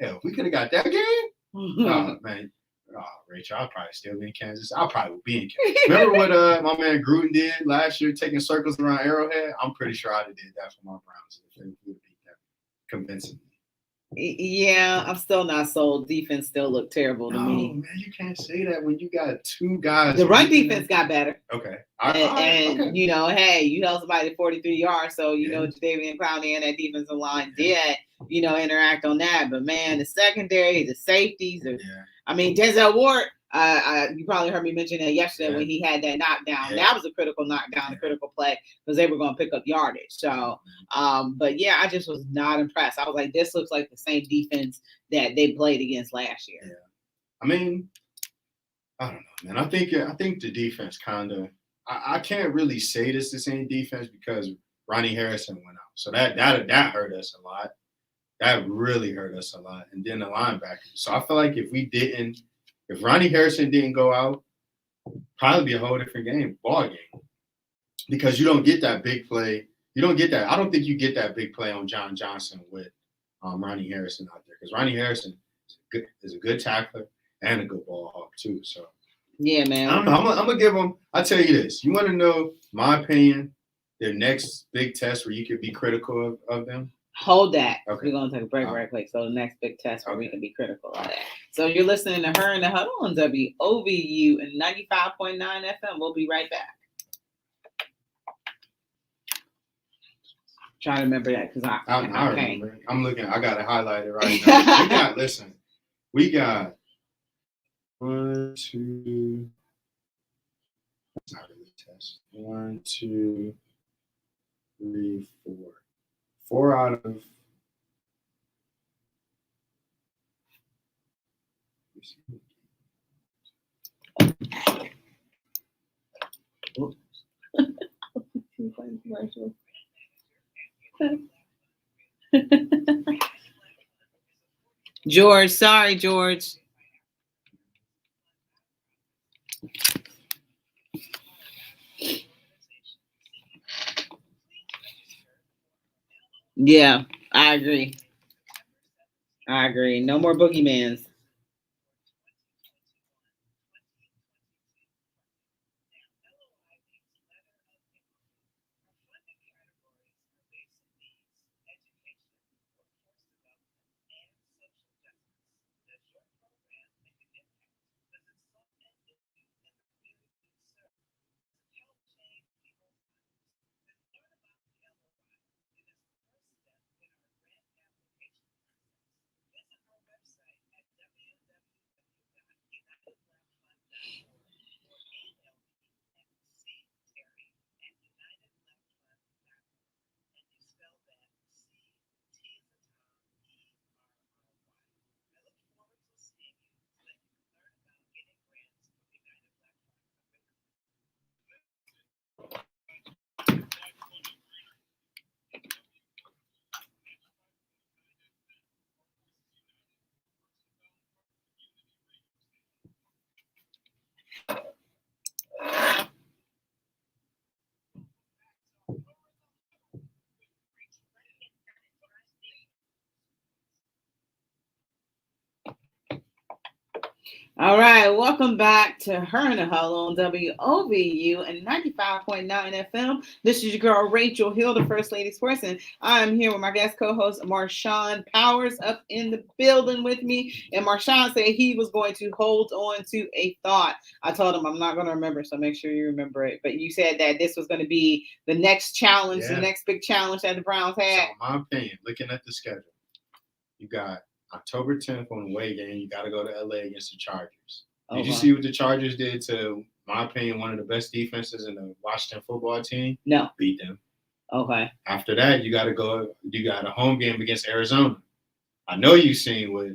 hell, if we could have got that game, oh, man. Oh, Rachel, I'll probably still be in Kansas. I'll probably be in Kansas. Remember what my man Gruden did last year, taking circles around Arrowhead? I'm pretty sure I'd have did that for my Browns if they would beat them convincingly. Yeah, I'm still not sold. Defense still looked terrible to me. No, man, you can't say that when you got two guys. The run defense got better. Okay. Okay. You know, hey, you held somebody to 43 yards, so you know Jadeveon Clowney and that defensive line did, you know, interact on that. But man, the secondary, the safeties, I mean, Denzel Ward. You probably heard me mention that yesterday when he had that knockdown. Yeah. That was a critical knockdown, a critical play because they were going to pick up yardage. So, but yeah, I just was not impressed. I was like, this looks like the same defense that they played against last year. Yeah. I mean, I don't know, man. I think the defense kind of. I can't really say this the same defense because Ronnie Harrison went out, so that hurt us a lot. That really hurt us a lot, and then the linebacker. So I feel like if Ronnie Harrison didn't go out, probably be a whole different ball game, because you don't get that big play. You don't get that. I don't think you get that big play on John Johnson with Ronnie Harrison out there, because Ronnie Harrison is a good tackler and a good ball hawk too. So yeah, man. I don't know. I'm gonna give them. I'll tell you this. You want to know my opinion? Their next big test where you could be critical of them. Hold that. Okay. We're going to take a break right quick. So the next big test where we can be critical of that. So you're listening to Her in the Huddle on WOVU and 95.9 FM. We'll be right back. Trying to remember that because I remember. I'm looking. I got it highlighted right now. We got 1, 2. That's not really a test. 1, 2, 3, 4. 4 out of. George, sorry, George. Yeah, I agree. No more boogeymans. All right, welcome back to Her in the Huddle on WOVU and 95.9 FM. This is your girl, Rachel Hill, the First Lady Sports, and I am here with my guest co-host, Marshawn Powers, up in the building with me. And Marshawn said he was going to hold on to a thought. I told him I'm not going to remember, so make sure you remember it. But you said that this was going to be the next challenge, the next big challenge that the Browns had. So, in my opinion, looking at the schedule, you got October 10th on the away game, you got to go to LA against the Chargers. Did you see what the Chargers did to, my opinion, one of the best defenses in the Washington football team? No. Beat them. Okay. After that, you got a home game against Arizona. I know you've seen what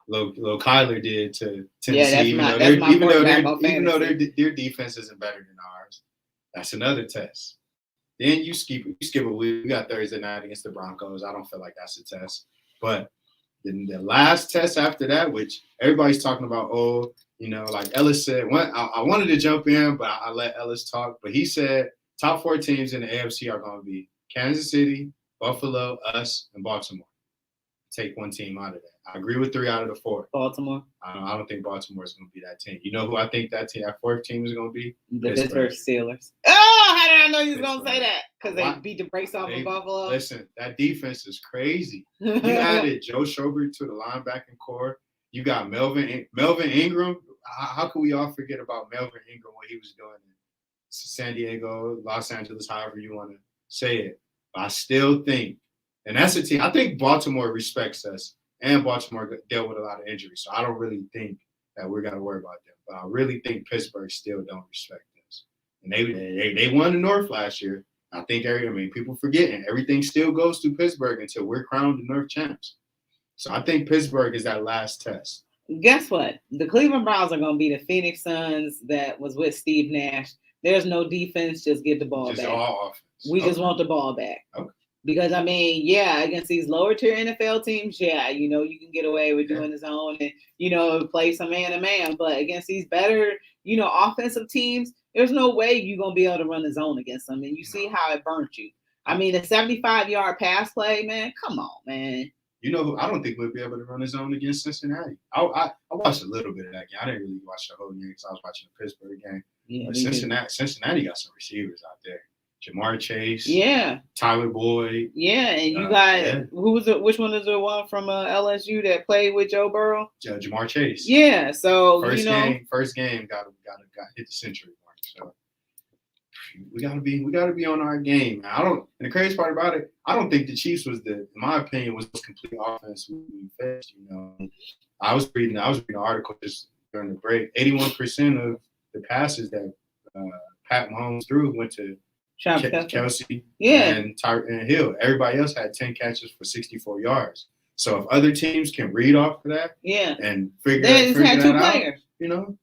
little Kyler did to Yeah, Tennessee. that's my even though their defense isn't better than ours. That's another test. Then you skip a week. We got Thursday night against the Broncos. I don't feel like that's a test. But then the last test after that, which everybody's talking about, like Ellis said, I wanted to jump in, but I let Ellis talk. But he said top 4 teams in the AFC are going to be Kansas City, Buffalo, us, and Baltimore. Take one team out of that. I agree with 3 out of the 4. Baltimore. I don't think Baltimore is going to be that team. You know who I think that 4th team is going to be? The Pittsburgh Steelers. Oh, how did I know you was going to say that? Because they beat the brakes off of Buffalo. Listen, that defense is crazy. You added Joe Schobert to the linebacking core. You got Melvin Ingram. How could we all forget about Melvin Ingram, what he was doing in San Diego, Los Angeles, however you want to say it? But I still think, and that's a team, I think Baltimore respects us, and Baltimore dealt with a lot of injuries. So I don't really think that we're going to worry about them. But I really think Pittsburgh still don't respect us. And they won the North last year. I think people forgetting everything still goes through Pittsburgh until we're crowned the North champs. So I think Pittsburgh is that last test. Guess what? The Cleveland Browns are going to be the Phoenix Suns that was with Steve Nash. There's no defense. Just get the ball back. All offense. We just want the ball back. Okay. Because, against these lower tier NFL teams, you can get away with doing the zone and, play some man-to-man. But against these better, offensive teams, there's no way you're going to be able to run the zone against them. And you see how it burnt you. The 75-yard pass play, man, come on, man. I don't think we'll be able to run the zone against Cincinnati. I watched a little bit of that game. I didn't really watch the whole game because I was watching the Pittsburgh game. Yeah, but Cincinnati got some receivers out there. Jamar Chase. Yeah. Tyler Boyd. Yeah, and you got who was it? Which one is the one from LSU that played with Joe Burrow? Jamar Chase. Yeah. So first game got hit the century mark. So we gotta be on our game. And the crazy part about it, I don't think the Chiefs in my opinion, was the complete offense we faced. I was reading an article just during the break. 81% of the passes that Pat Mahomes threw went to Kelsey and Hill. Everybody else had 10 catches for 64 yards. So if other teams can read off of that, and figure that out,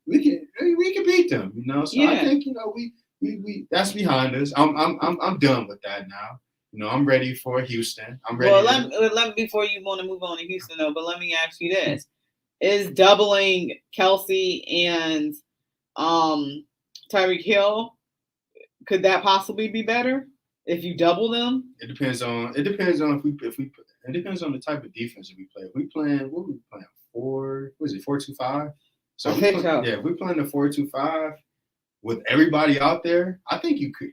we can beat them. So I think we that's behind us. I'm done with that now. I'm ready for Houston. I'm ready. Well, let me before you want to move on to Houston though, but let me ask you this: is doubling Kelsey and Tyreek Hill? Could that possibly be better if you double them? It depends on it depends on the type of defense that we play. If we playing 4-2-5? So if we're playing the 4-2-5 with everybody out there, I think you could.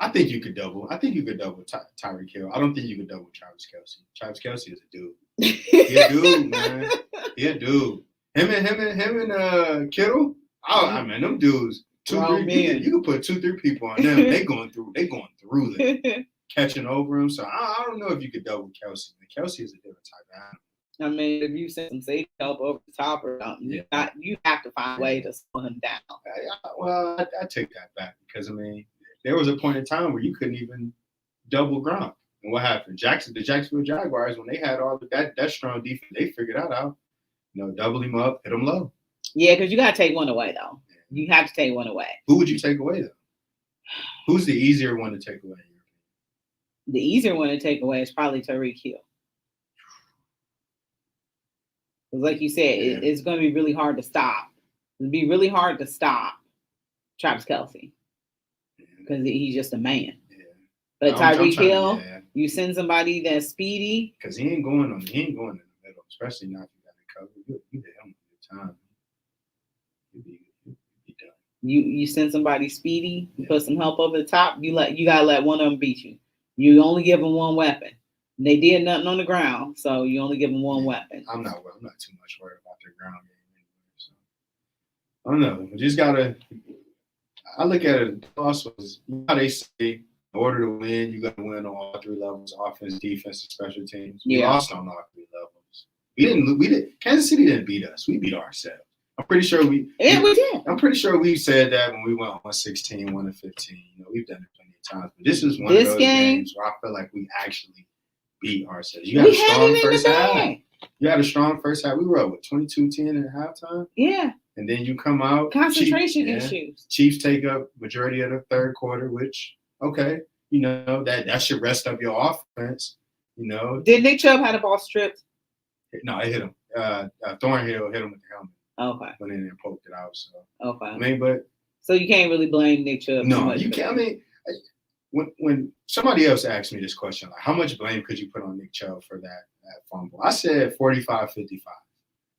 I think you could double Tyreek Hill. I don't think you could double Travis Kelsey. Travis Kelsey is a dude. He a dude, man. He a dude. Him and Kittle. Them dudes. You can put 2-3 people on them. They going through them, catching over them. So I don't know if you could double Kelsey. Kelsey is a different type of animal. If you send some safety help over the top or something, you have to find a way to slow him down. I take that back because there was a point in time where you couldn't even double Gronk. And what happened? The Jacksonville Jaguars, when they had all of that strong defense, they figured that out. Double him up, hit him low. Yeah, because you got to take one away, though. You have to take one away. Who would you take away, though? Who's the easier one to take away? The easier one to take away is probably Tyreek Hill. Because like you said, it's going to be really hard to stop. It'd be really hard to stop Travis Kelsey because he's just a man. Yeah. But Tyreek Hill, you send somebody that's speedy. Because he ain't going in the middle, especially not if you got it covered. You hit him a good time. You'd be done. You send somebody speedy, put some help over the top. You gotta let one of them beat you. You only give them one weapon. They did nothing on the ground, so you only give them one weapon. I'm not too much worried about their ground game anyway. So I don't know. We just gotta. I look at it also as how they say in order to win, you got to win on all 3 levels: offense, defense, and special teams. We lost on all 3 levels. We didn't. Kansas City didn't beat us. We beat ourselves. I'm pretty sure we did. I'm pretty sure we said that when we went on 16, 1-15. We've done it plenty of times. But this is one of those games where I feel like we actually beat ourselves. You had We a had strong it in first the half. bag. You had a strong first half. We were up with 22-10 at halftime. Yeah. And then you come out. Concentration issues. Chiefs take up majority of the third quarter, which, okay, you know, that should rest up your offense. You know. Did Nick Chubb have the ball stripped? No, it hit him. Thornhill hit him with the helmet. Okay. Went in and poked it out. So Okay. I mean, but so you can't really blame Nick Chubb. no, you can't. I mean, when somebody else asked me this question, like, how much blame could you put on Nick Chubb for that fumble? I said 45-55.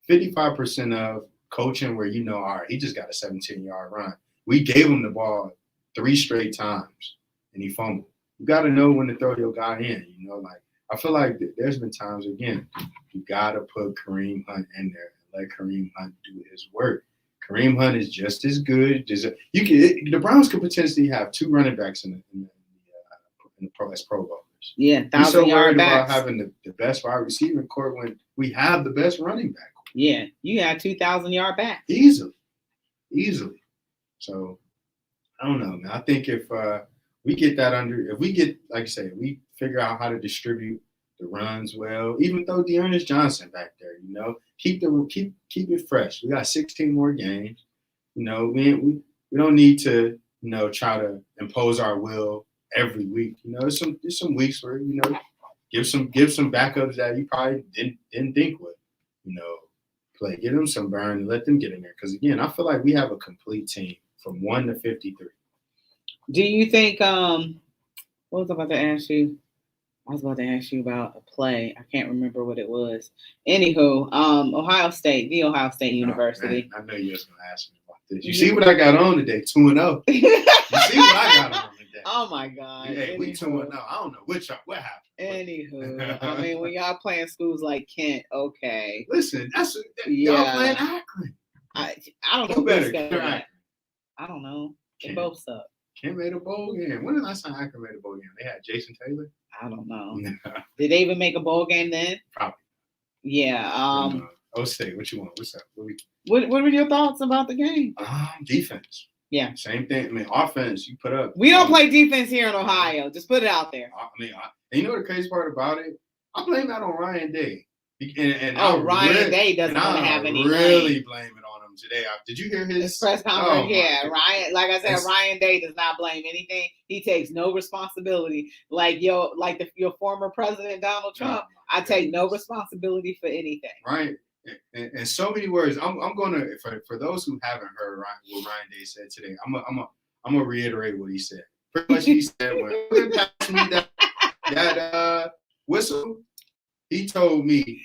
55% of coaching where you know, all right, he just got a 17-yard run. We gave him the ball 3 straight times, and he fumbled. You got to know when to throw your guy in. You know, like I feel like there's been times again you got to put Kareem Hunt in there and let Kareem Hunt do his work. Kareem Hunt is just as good. The Browns could potentially have 2 running backs in the Pro Bowlers. Yeah, 1,000 We're so yard worried backs. about having the best wide receiver court when we have the best running back. Yeah, you got 2,000 yard backs. Easily. So I don't know, man. I think if we get that if we get, like I say, we figure out how to distribute the runs well, even though Dearness Johnson back there, you know, keep it fresh. We got 16 more games. You know, we don't need to, you know, try to impose our will every week. You know, there's some weeks where, you know, give some backups that you probably didn't think would, you know, play. Give them some burn and let them get in there. Because again, I feel like we have a complete team from 1 to 53. Do you think what was I about to ask you? I was about to ask you about a play. I can't remember what it was. Anywho, Ohio State University. Man, I know you was gonna ask me about this. You see what I got on today? 2-0. You see what I got on today? Oh my God. Hey, we 2-0. I don't know what happened. Anywho, I mean, when y'all playing schools like Kent, okay. Listen, y'all playing Akron. I don't know. Who better? I don't know. They both suck. Kent made a bowl game. When did I say Akron made a bowl game? They had Jason Taylor. I don't know. Did they even make a bowl game then? Probably. Yeah. State, what you want? What's up? What were your thoughts about the game? Defense. Yeah. Same thing. I mean, offense, you put up. We don't play defense here in Ohio. Just put it out there. And you know the crazy part about it? I blame that on Ryan Day. Ryan Day doesn't want to have any. Really blame it on him today. Did you hear his press conference? Yeah, Ryan. Like I said, Ryan Day does not blame anything. He takes no responsibility. Like your former president Donald Trump. I take no responsibility for anything. Right. In so many words, I'm gonna for those who haven't heard what Ryan Day said today, I'm gonna reiterate what he said. Pretty much he said when passed me that whistle, he told me,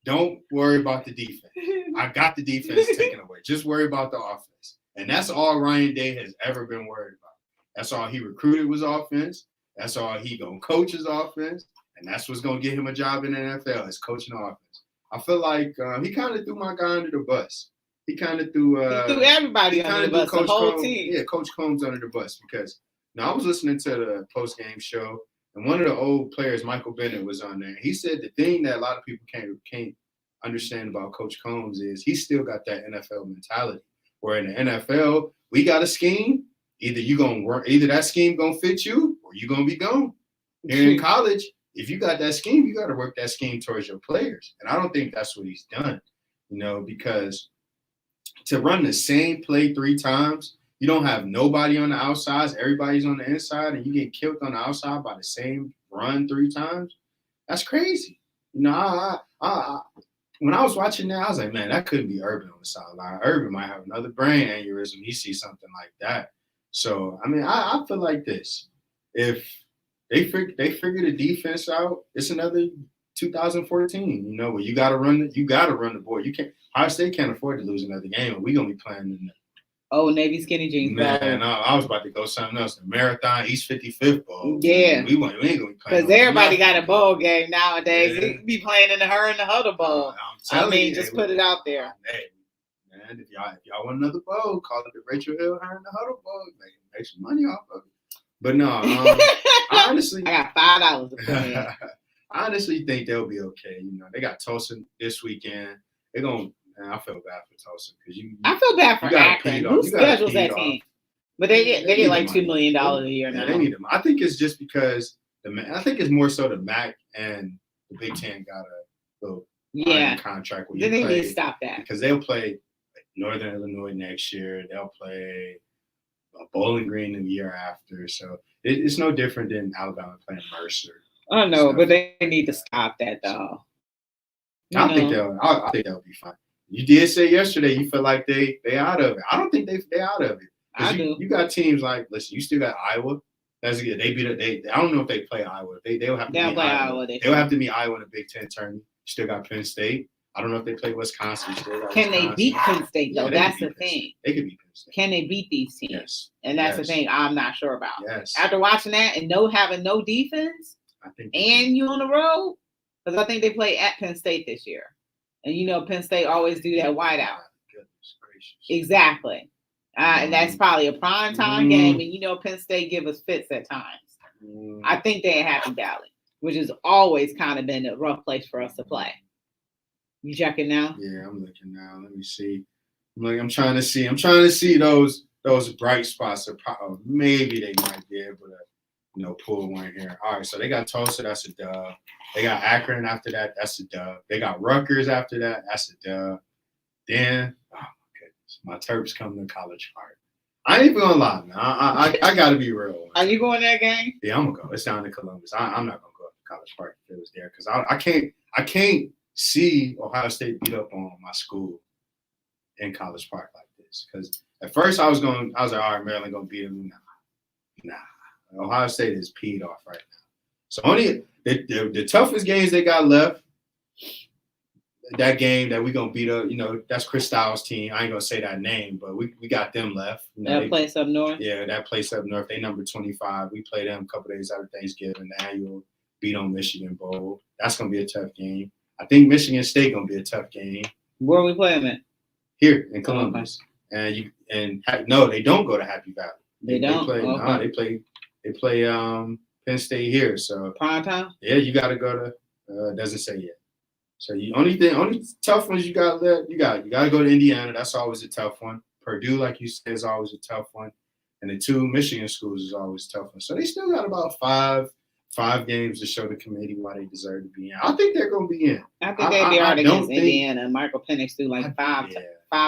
don't worry about the defense. I got the defense taken away. Just worry about the offense. And that's all Ryan Day has ever been worried about. That's all he recruited was offense. That's all he gonna coach his offense. And that's what's gonna get him a job in the NFL is coaching offense. I feel like he kind of threw my guy under the bus. He kind of threw everybody under the bus, the whole Combs, team. Yeah, Coach Combs under the bus because now I was listening to the post-game show and one of the old players, Michael Bennett, was on there. He said the thing that a lot of people can't understand about Coach Combs is he's still got that NFL mentality. Where in the NFL, we got a scheme. Either that scheme gonna fit you or you gonna be gone. Here in college, if you got that scheme, you got to work that scheme towards your players. And I don't think that's what he's done, you know, because to run the same play 3 times, you don't have nobody on the outside, everybody's on the inside, and you get killed on the outside by the same run 3 times. That's crazy. You know, when I was watching that, I was like, man, that couldn't be Urban on the sideline. Urban might have another brain aneurysm. He sees something like that. So, I mean, I feel like this. If they figure the defense out, it's another 2014, you know, where you got to run the board. Ohio State can't afford to lose another game, and we're going to be playing in the Navy skinny jeans. Man, I was about to go something else. The Marathon East 55th Bowl. Yeah. We ain't going to be playing. Because everybody got a bowl game nowadays. Yeah. We be playing in the Huddle Bowl. Just put it out there. Hey, man, if y'all want another bowl, call it the Rachel Hill Her in the Huddle Bowl. Make some money off of it. But no, honestly, I got $5 to put in. I honestly think they'll be okay. You know, they got Tulsa this weekend. They're going. I feel bad for Tulsa because I feel bad for Akron. Who schedules that team? But they get like $2 million a year now. They need them. I think it's just because I think it's more so the MAC and the Big Ten got a little contract where then they need to stop that because they'll play Northern Illinois next year. They'll play Bowling Green the year after. So it's no different than Alabama playing Mercer. Oh no, but they need to stop that though. I think that'll be fine. You did say yesterday you feel like they out of it. I don't think they out of it. I do. You got teams like, listen, you still got Iowa. That's good. They beat it. I don't know if they play Iowa. They'll have to beat Iowa. They'll have to meet Iowa in a Big Ten tournament. You still got Penn State. I don't know if they play Wisconsin. Can they beat Penn State though? That's the thing. They could beat Penn State. Can they beat these teams? Yes. And that's the thing I'm not sure about. Yes. After watching that and having no defense, I think and you on the road, because I think they play at Penn State this year, and Penn State always do that whiteout. Goodness gracious. Exactly. And that's probably a prime time game, and Penn State give us fits at times. I think they're at Happy Valley, which has always kind of been a rough place for us to play. You checking now? Yeah, I'm looking now. Let me see. I'm trying to see those bright spots. Maybe they might be able to, pull one here. All right, so they got Tulsa. That's a dub. They got Akron after that. That's a dub. They got Rutgers after that. That's a dub. Then, oh my goodness, my Terps coming to College Park. I ain't even gonna lie, man. I gotta be real. Are you going to that game? Yeah, I'm gonna go. It's down in Columbus. I'm not gonna go up to College Park if it was there because I can't see Ohio State beat up on my school in College Park like this. Because at first I was like, all right, Maryland gonna beat them. Nah. Ohio State is peed off right now. So only the toughest games they got left. That game that we gonna beat up, that's Chris Styles' team. I ain't gonna say that name, but we got them left. That place up north. Yeah, that place up north. They number 25. We play them a couple days after Thanksgiving. The annual beat on Michigan Bowl. That's gonna be a tough game. I think Michigan State gonna be a tough game. Where are we playing at? Here in Columbus. Okay. No, they don't go to Happy Valley. They don't. They play Penn State here. So prime time. Yeah, you got to go to. Doesn't say yet. So only tough ones you got left. You got to go to Indiana. That's always a tough one. Purdue, like you said, is always a tough one. And the two Michigan schools is always a tough one. So they still got about five games to show the committee why they deserve to be in. I think they're going to be in. I think they'd be hard against Indiana. Michael Penix threw like five.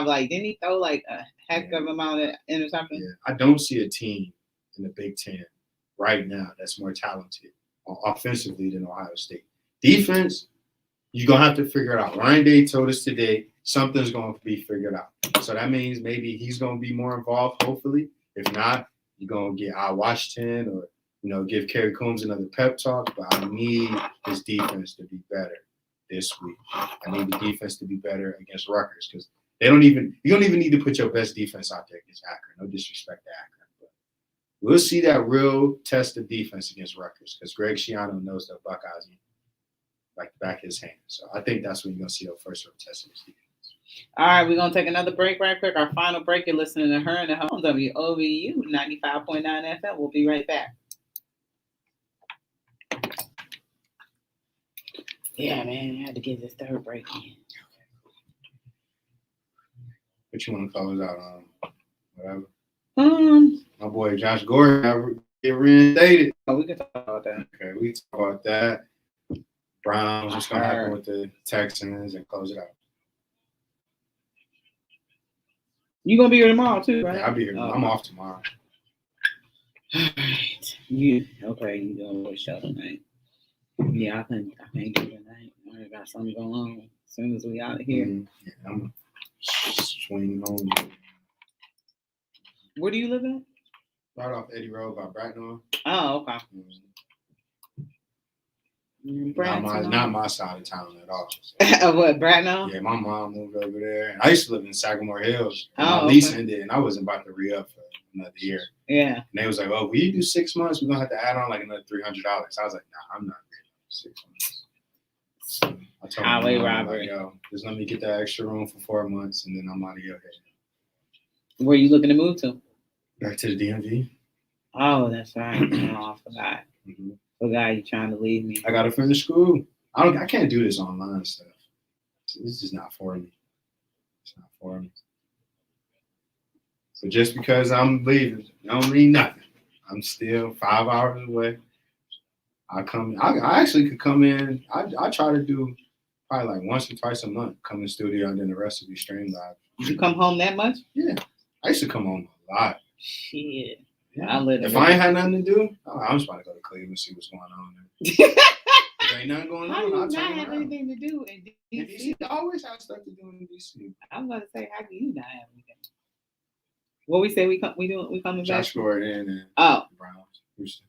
Like, didn't he throw like a heck of amount of interceptions? Yeah. I don't see a team in the Big Ten right now that's more talented offensively than Ohio State. Defense, you're going to have to figure it out. Ryan Day told us today something's going to be figured out. So that means maybe he's going to be more involved, hopefully. If not, you're going to get Washington or, give Kerry Coombs another pep talk. But I need his defense to be better this week. I need the defense to be better against Rutgers because you don't even need to put your best defense out there against Akron. No disrespect to Akron. But we'll see that real test of defense against Rutgers because Greg Schiano knows the Buckeyes like the back of his hand. So I think that's when you're going to see your first real test of his defense. All right, we're going to take another break right quick. Our final break. You're listening to Her in the Home, WOVU 95.9 FM. We'll be right back. Yeah, man, I had to get this third break in. What you want to close out on? Whatever. My boy Josh Gordon get reinstated. Oh, we can talk about that. Okay, we can talk about that. Browns, what's going to happen with the Texans, and close it out. You gonna be here tomorrow too, right? Yeah, I'll be here. I'm off tomorrow. All right. You doing a show tonight? Yeah, I can't do it tonight. I got something going on as soon as we out of here. Yeah, I'm swinging home. Where do you live at? Right off Eddie Road by Bracknell. Oh, okay. Not my side of town at all. So. What, Bracknell? Yeah, my mom moved over there. And I used to live in Sagamore Hills. My lease ended, and I wasn't about to re-up for another year. Yeah. And they was like, "Oh, will you do 6 months? We're gonna have to add on like another $300." I was like, "Nah, I'm not ready for 6 months." So I told Highway my mom, robbery. like, "Yo, just let me get that extra room for 4 months, and then I'm out of your head." Where you looking to move to? Back to the DMV. Oh, that's right. Oh, I forgot. Mm-hmm. Forgot you trying to leave me. I gotta finish school. I can't do this online stuff. This is not for me. It's not for me. So just because I'm leaving, don't mean nothing. I'm still 5 hours away. I actually could come in. I try to do probably like once or twice a month. Come in the studio, and then the rest will be streamed live. You come home that much? Yeah, I used to come home a lot. Shit. Yeah. I If I ain't had nothing to do, I was about to go to Cleveland and see what's going on there. There ain't nothing going How on. do you I'll not turn have around. anything to do in In DC? DC, I always have stuff to do in DC. I was about to say, how do you not have anything? What we say we coming back? Josh Gordon and Oh. Browns. Houston.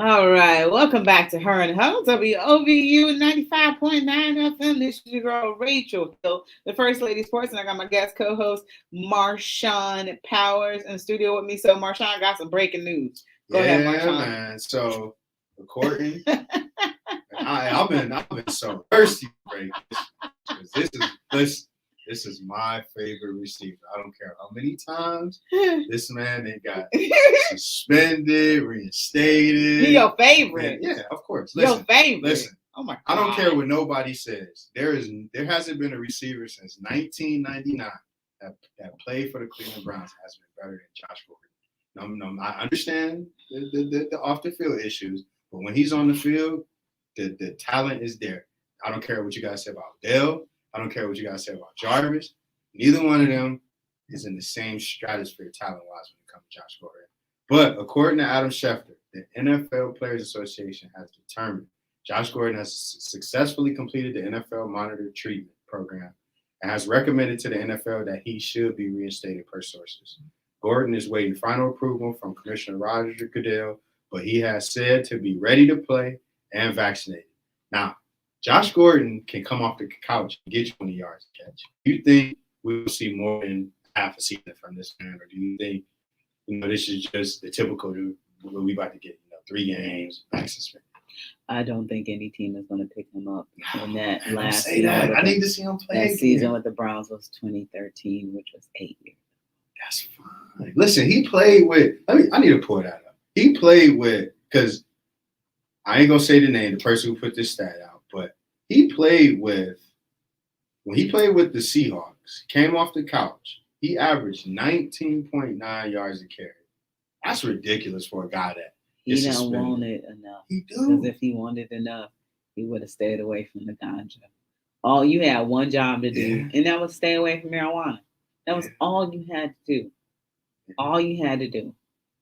All right, welcome back to Her and Huddle, WOVU 95.9 FM. This is your girl, Rachel Hill, the First Lady Sports, and I got my guest co-host, Marshawn Powers, in the studio with me. So, Marshawn got some breaking news. Go ahead, Marshawn. Man. So, recording. I've been so thirsty to break this. This is my favorite receiver. I don't care how many times this man they got suspended, reinstated. He your favorite. And yeah, of course. Your favorite. Listen. Oh my God. I don't care what nobody says. There hasn't been a receiver since 1999 that played for the Cleveland Browns has been better than Josh Gordon. No, I understand the off the field issues, but when he's on the field, the talent is there. I don't care what you guys say about Dell. I don't care what you guys say about Jarvis. Neither one of them is in the same stratosphere talent-wise when it comes to Josh Gordon. But according to Adam Schefter, the NFL Players Association has determined Josh Gordon has successfully completed the NFL Monitor Treatment Program and has recommended to the NFL that he should be reinstated per sources. Gordon is waiting final approval from Commissioner Roger Goodell, but he has said to be ready to play and vaccinated. Now, Josh Gordon can come off the couch and get 20 yards to catch. Do you think we'll see more than half a season from this man, or do you think, this is just the typical what we about to get, 3 games, max suspension? I don't think any team is going to pick him up in that last say that. I need to see him play. That season with the Browns was 2013, which was 8 years. That's fine. Listen, he played with. I need to pull that up. He played with, because I ain't gonna say the name, the person who put this stat out, but he played with. When he played with the Seahawks, came off the couch. He averaged 19.9 yards a carry. That's ridiculous for a guy that. He don't want it enough. He do. Because if he wanted enough, he would have stayed away from the ganja. All you had one job to do, and that was stay away from marijuana. That was all you had to do. All you had to do.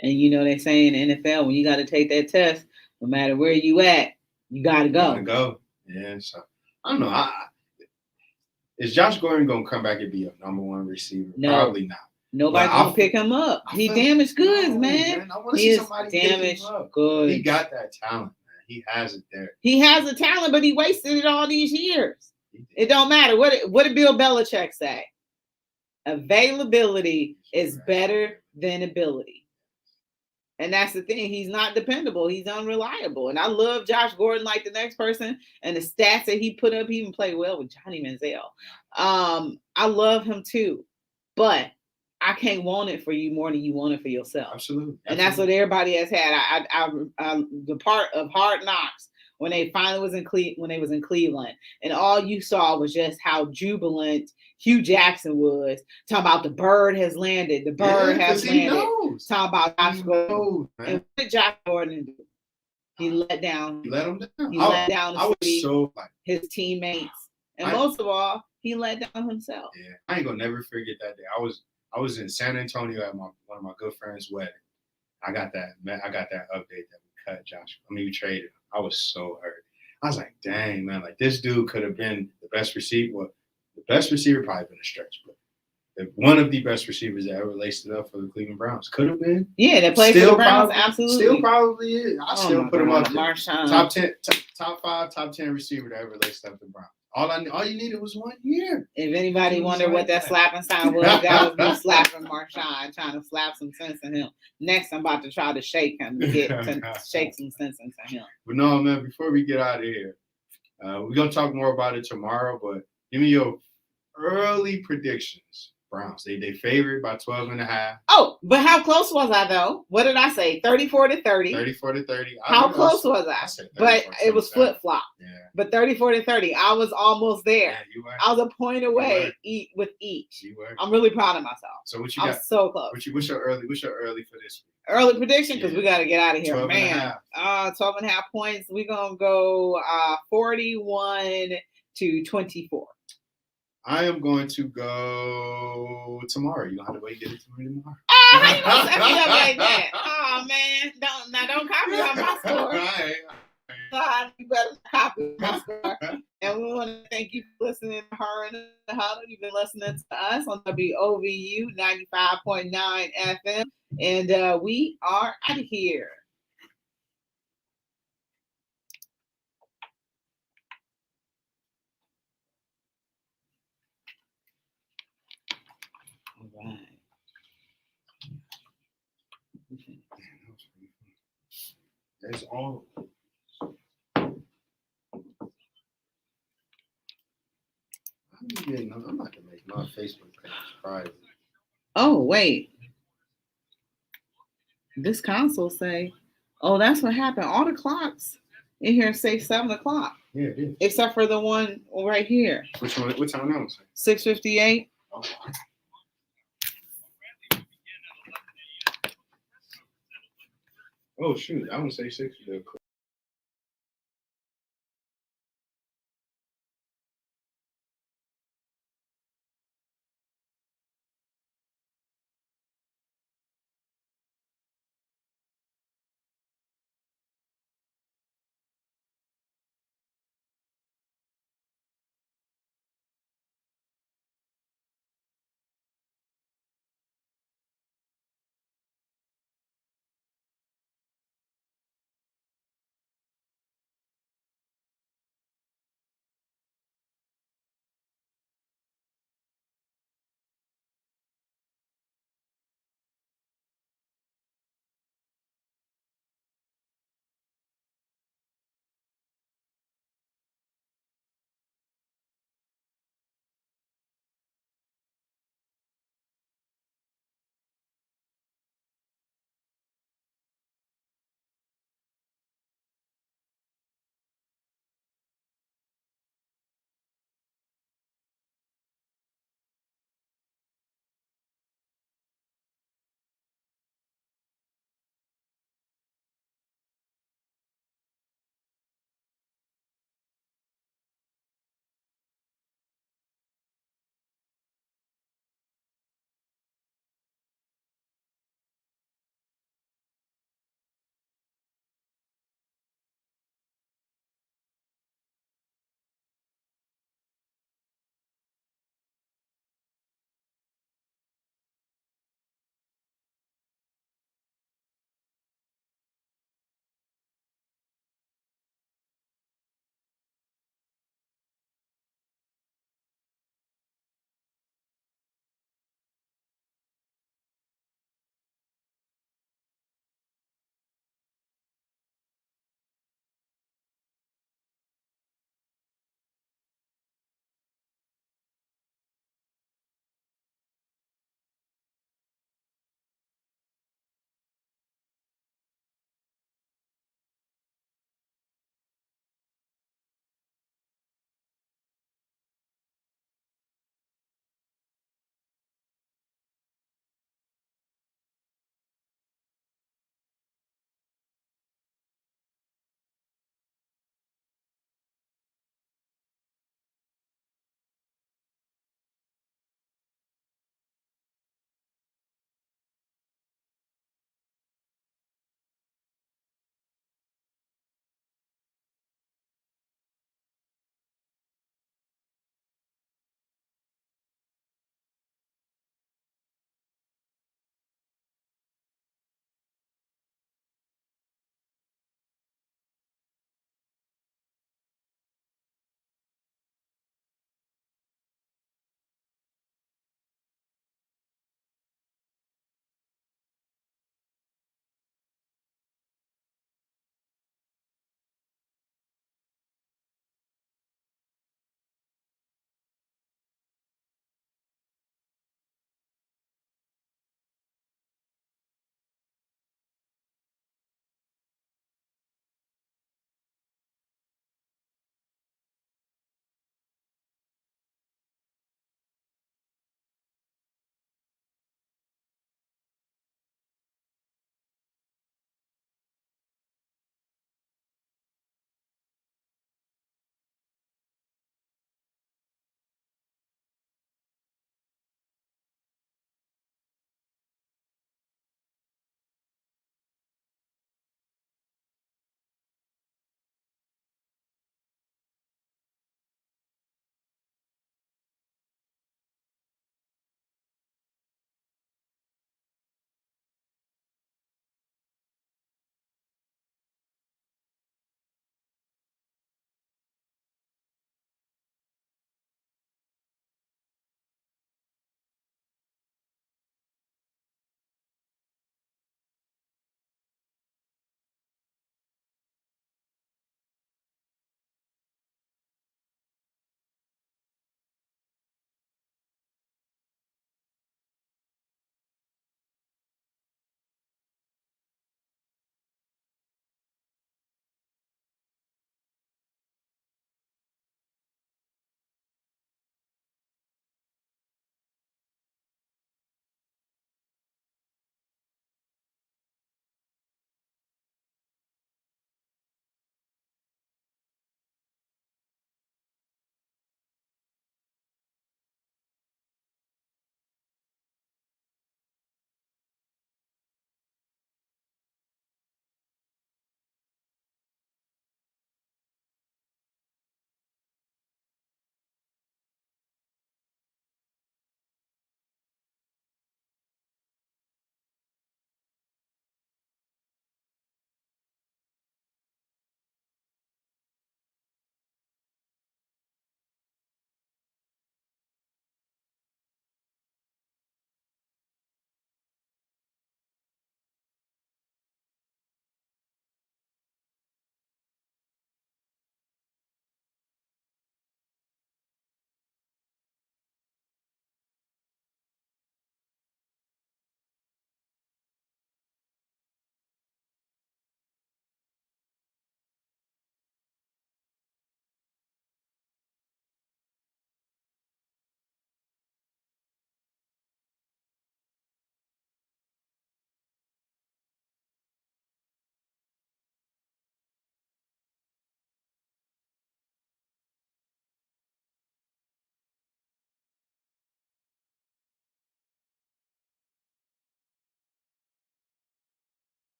And they say in the NFL, when you got to take that test, no matter where you at, you got to go. You gotta go. Yeah. So I don't know. Is Josh Gordon gonna come back and be a number 1 receiver? No. Probably not. Nobody's gonna pick him up. He damaged goods, man. I want to He see is somebody pick damaged him up. goods. He got that talent, man. He has it there. He has a talent, but he wasted it all these years. It don't matter. What did Bill Belichick say? Availability is better than ability. And that's the thing. He's not dependable. He's unreliable. And I love Josh Gordon like the next person. And the stats that he put up, he even played well with Johnny Manziel. I love him too. But I can't want it for you more than you want it for yourself. Absolutely. And that's what everybody has had. The part of Hard Knocks when they finally was in Cleveland, and all you saw was just how jubilant Hugh Jackson was, talking about the bird has landed. The bird has landed. Knows. Talking about Josh Gordon. And what did Josh Gordon do? He let down. He let him down. He let down the city, so his teammates, and most of all, he let down himself. Yeah, I ain't gonna never forget that day. I was in San Antonio at one of my good friends' wedding. I got that update that we cut Josh. We traded him. I was so hurt. I was like, dang, man, like this dude could have been the best receiver. Well, the best receiver probably been a stretch, but one of the best receivers that ever laced it up for the Cleveland Browns. Could have been. Yeah, that played for the Browns, absolutely. Still probably is. I still put him up there. Marshawn. Top 10, top 5, top 10 receiver that ever laced up the Browns. All you needed was 1 year. If anybody wondered what that slapping sound was, that was me slapping Marshawn, trying to slap some sense in him. Next, I'm about to try to shake him to shake some sense into him. But no, man, before we get out of here, we're going to talk more about it tomorrow, but give me your early predictions Browns. They favored by 12.5. Oh, but how close was I though? What did I say? 34-30. 34-30. How close was I? said But it was 34-27. flip flop. Yeah. But 34-30, I was almost there. Yeah, you were. I was a point away were. with each. You were. I'm really proud of myself. So what you I'm got? so close. What's your early for this week? Early prediction because we Yeah. got to get out of here, 12 and a man. half. 12.5 points. We're gonna go 41-24. I am going to go tomorrow. You don't have to wait. Get it to me tomorrow. How you gonna set me up like that? Oh man, don't copy on my score. God, you better copy my score. And we want to thank you for listening to her and the huddle. You've been listening to us on WOVU 95.9 FM, and we are out of here. All right. That's all. I'm not gonna make my Facebook page private. Oh wait, this console say, oh, that's what happened. All the clocks in here say 7 o'clock. Yeah, it is. Except for the one right here. Which one? What time now? 6:58. Oh. Oh shoot! I want to say 6.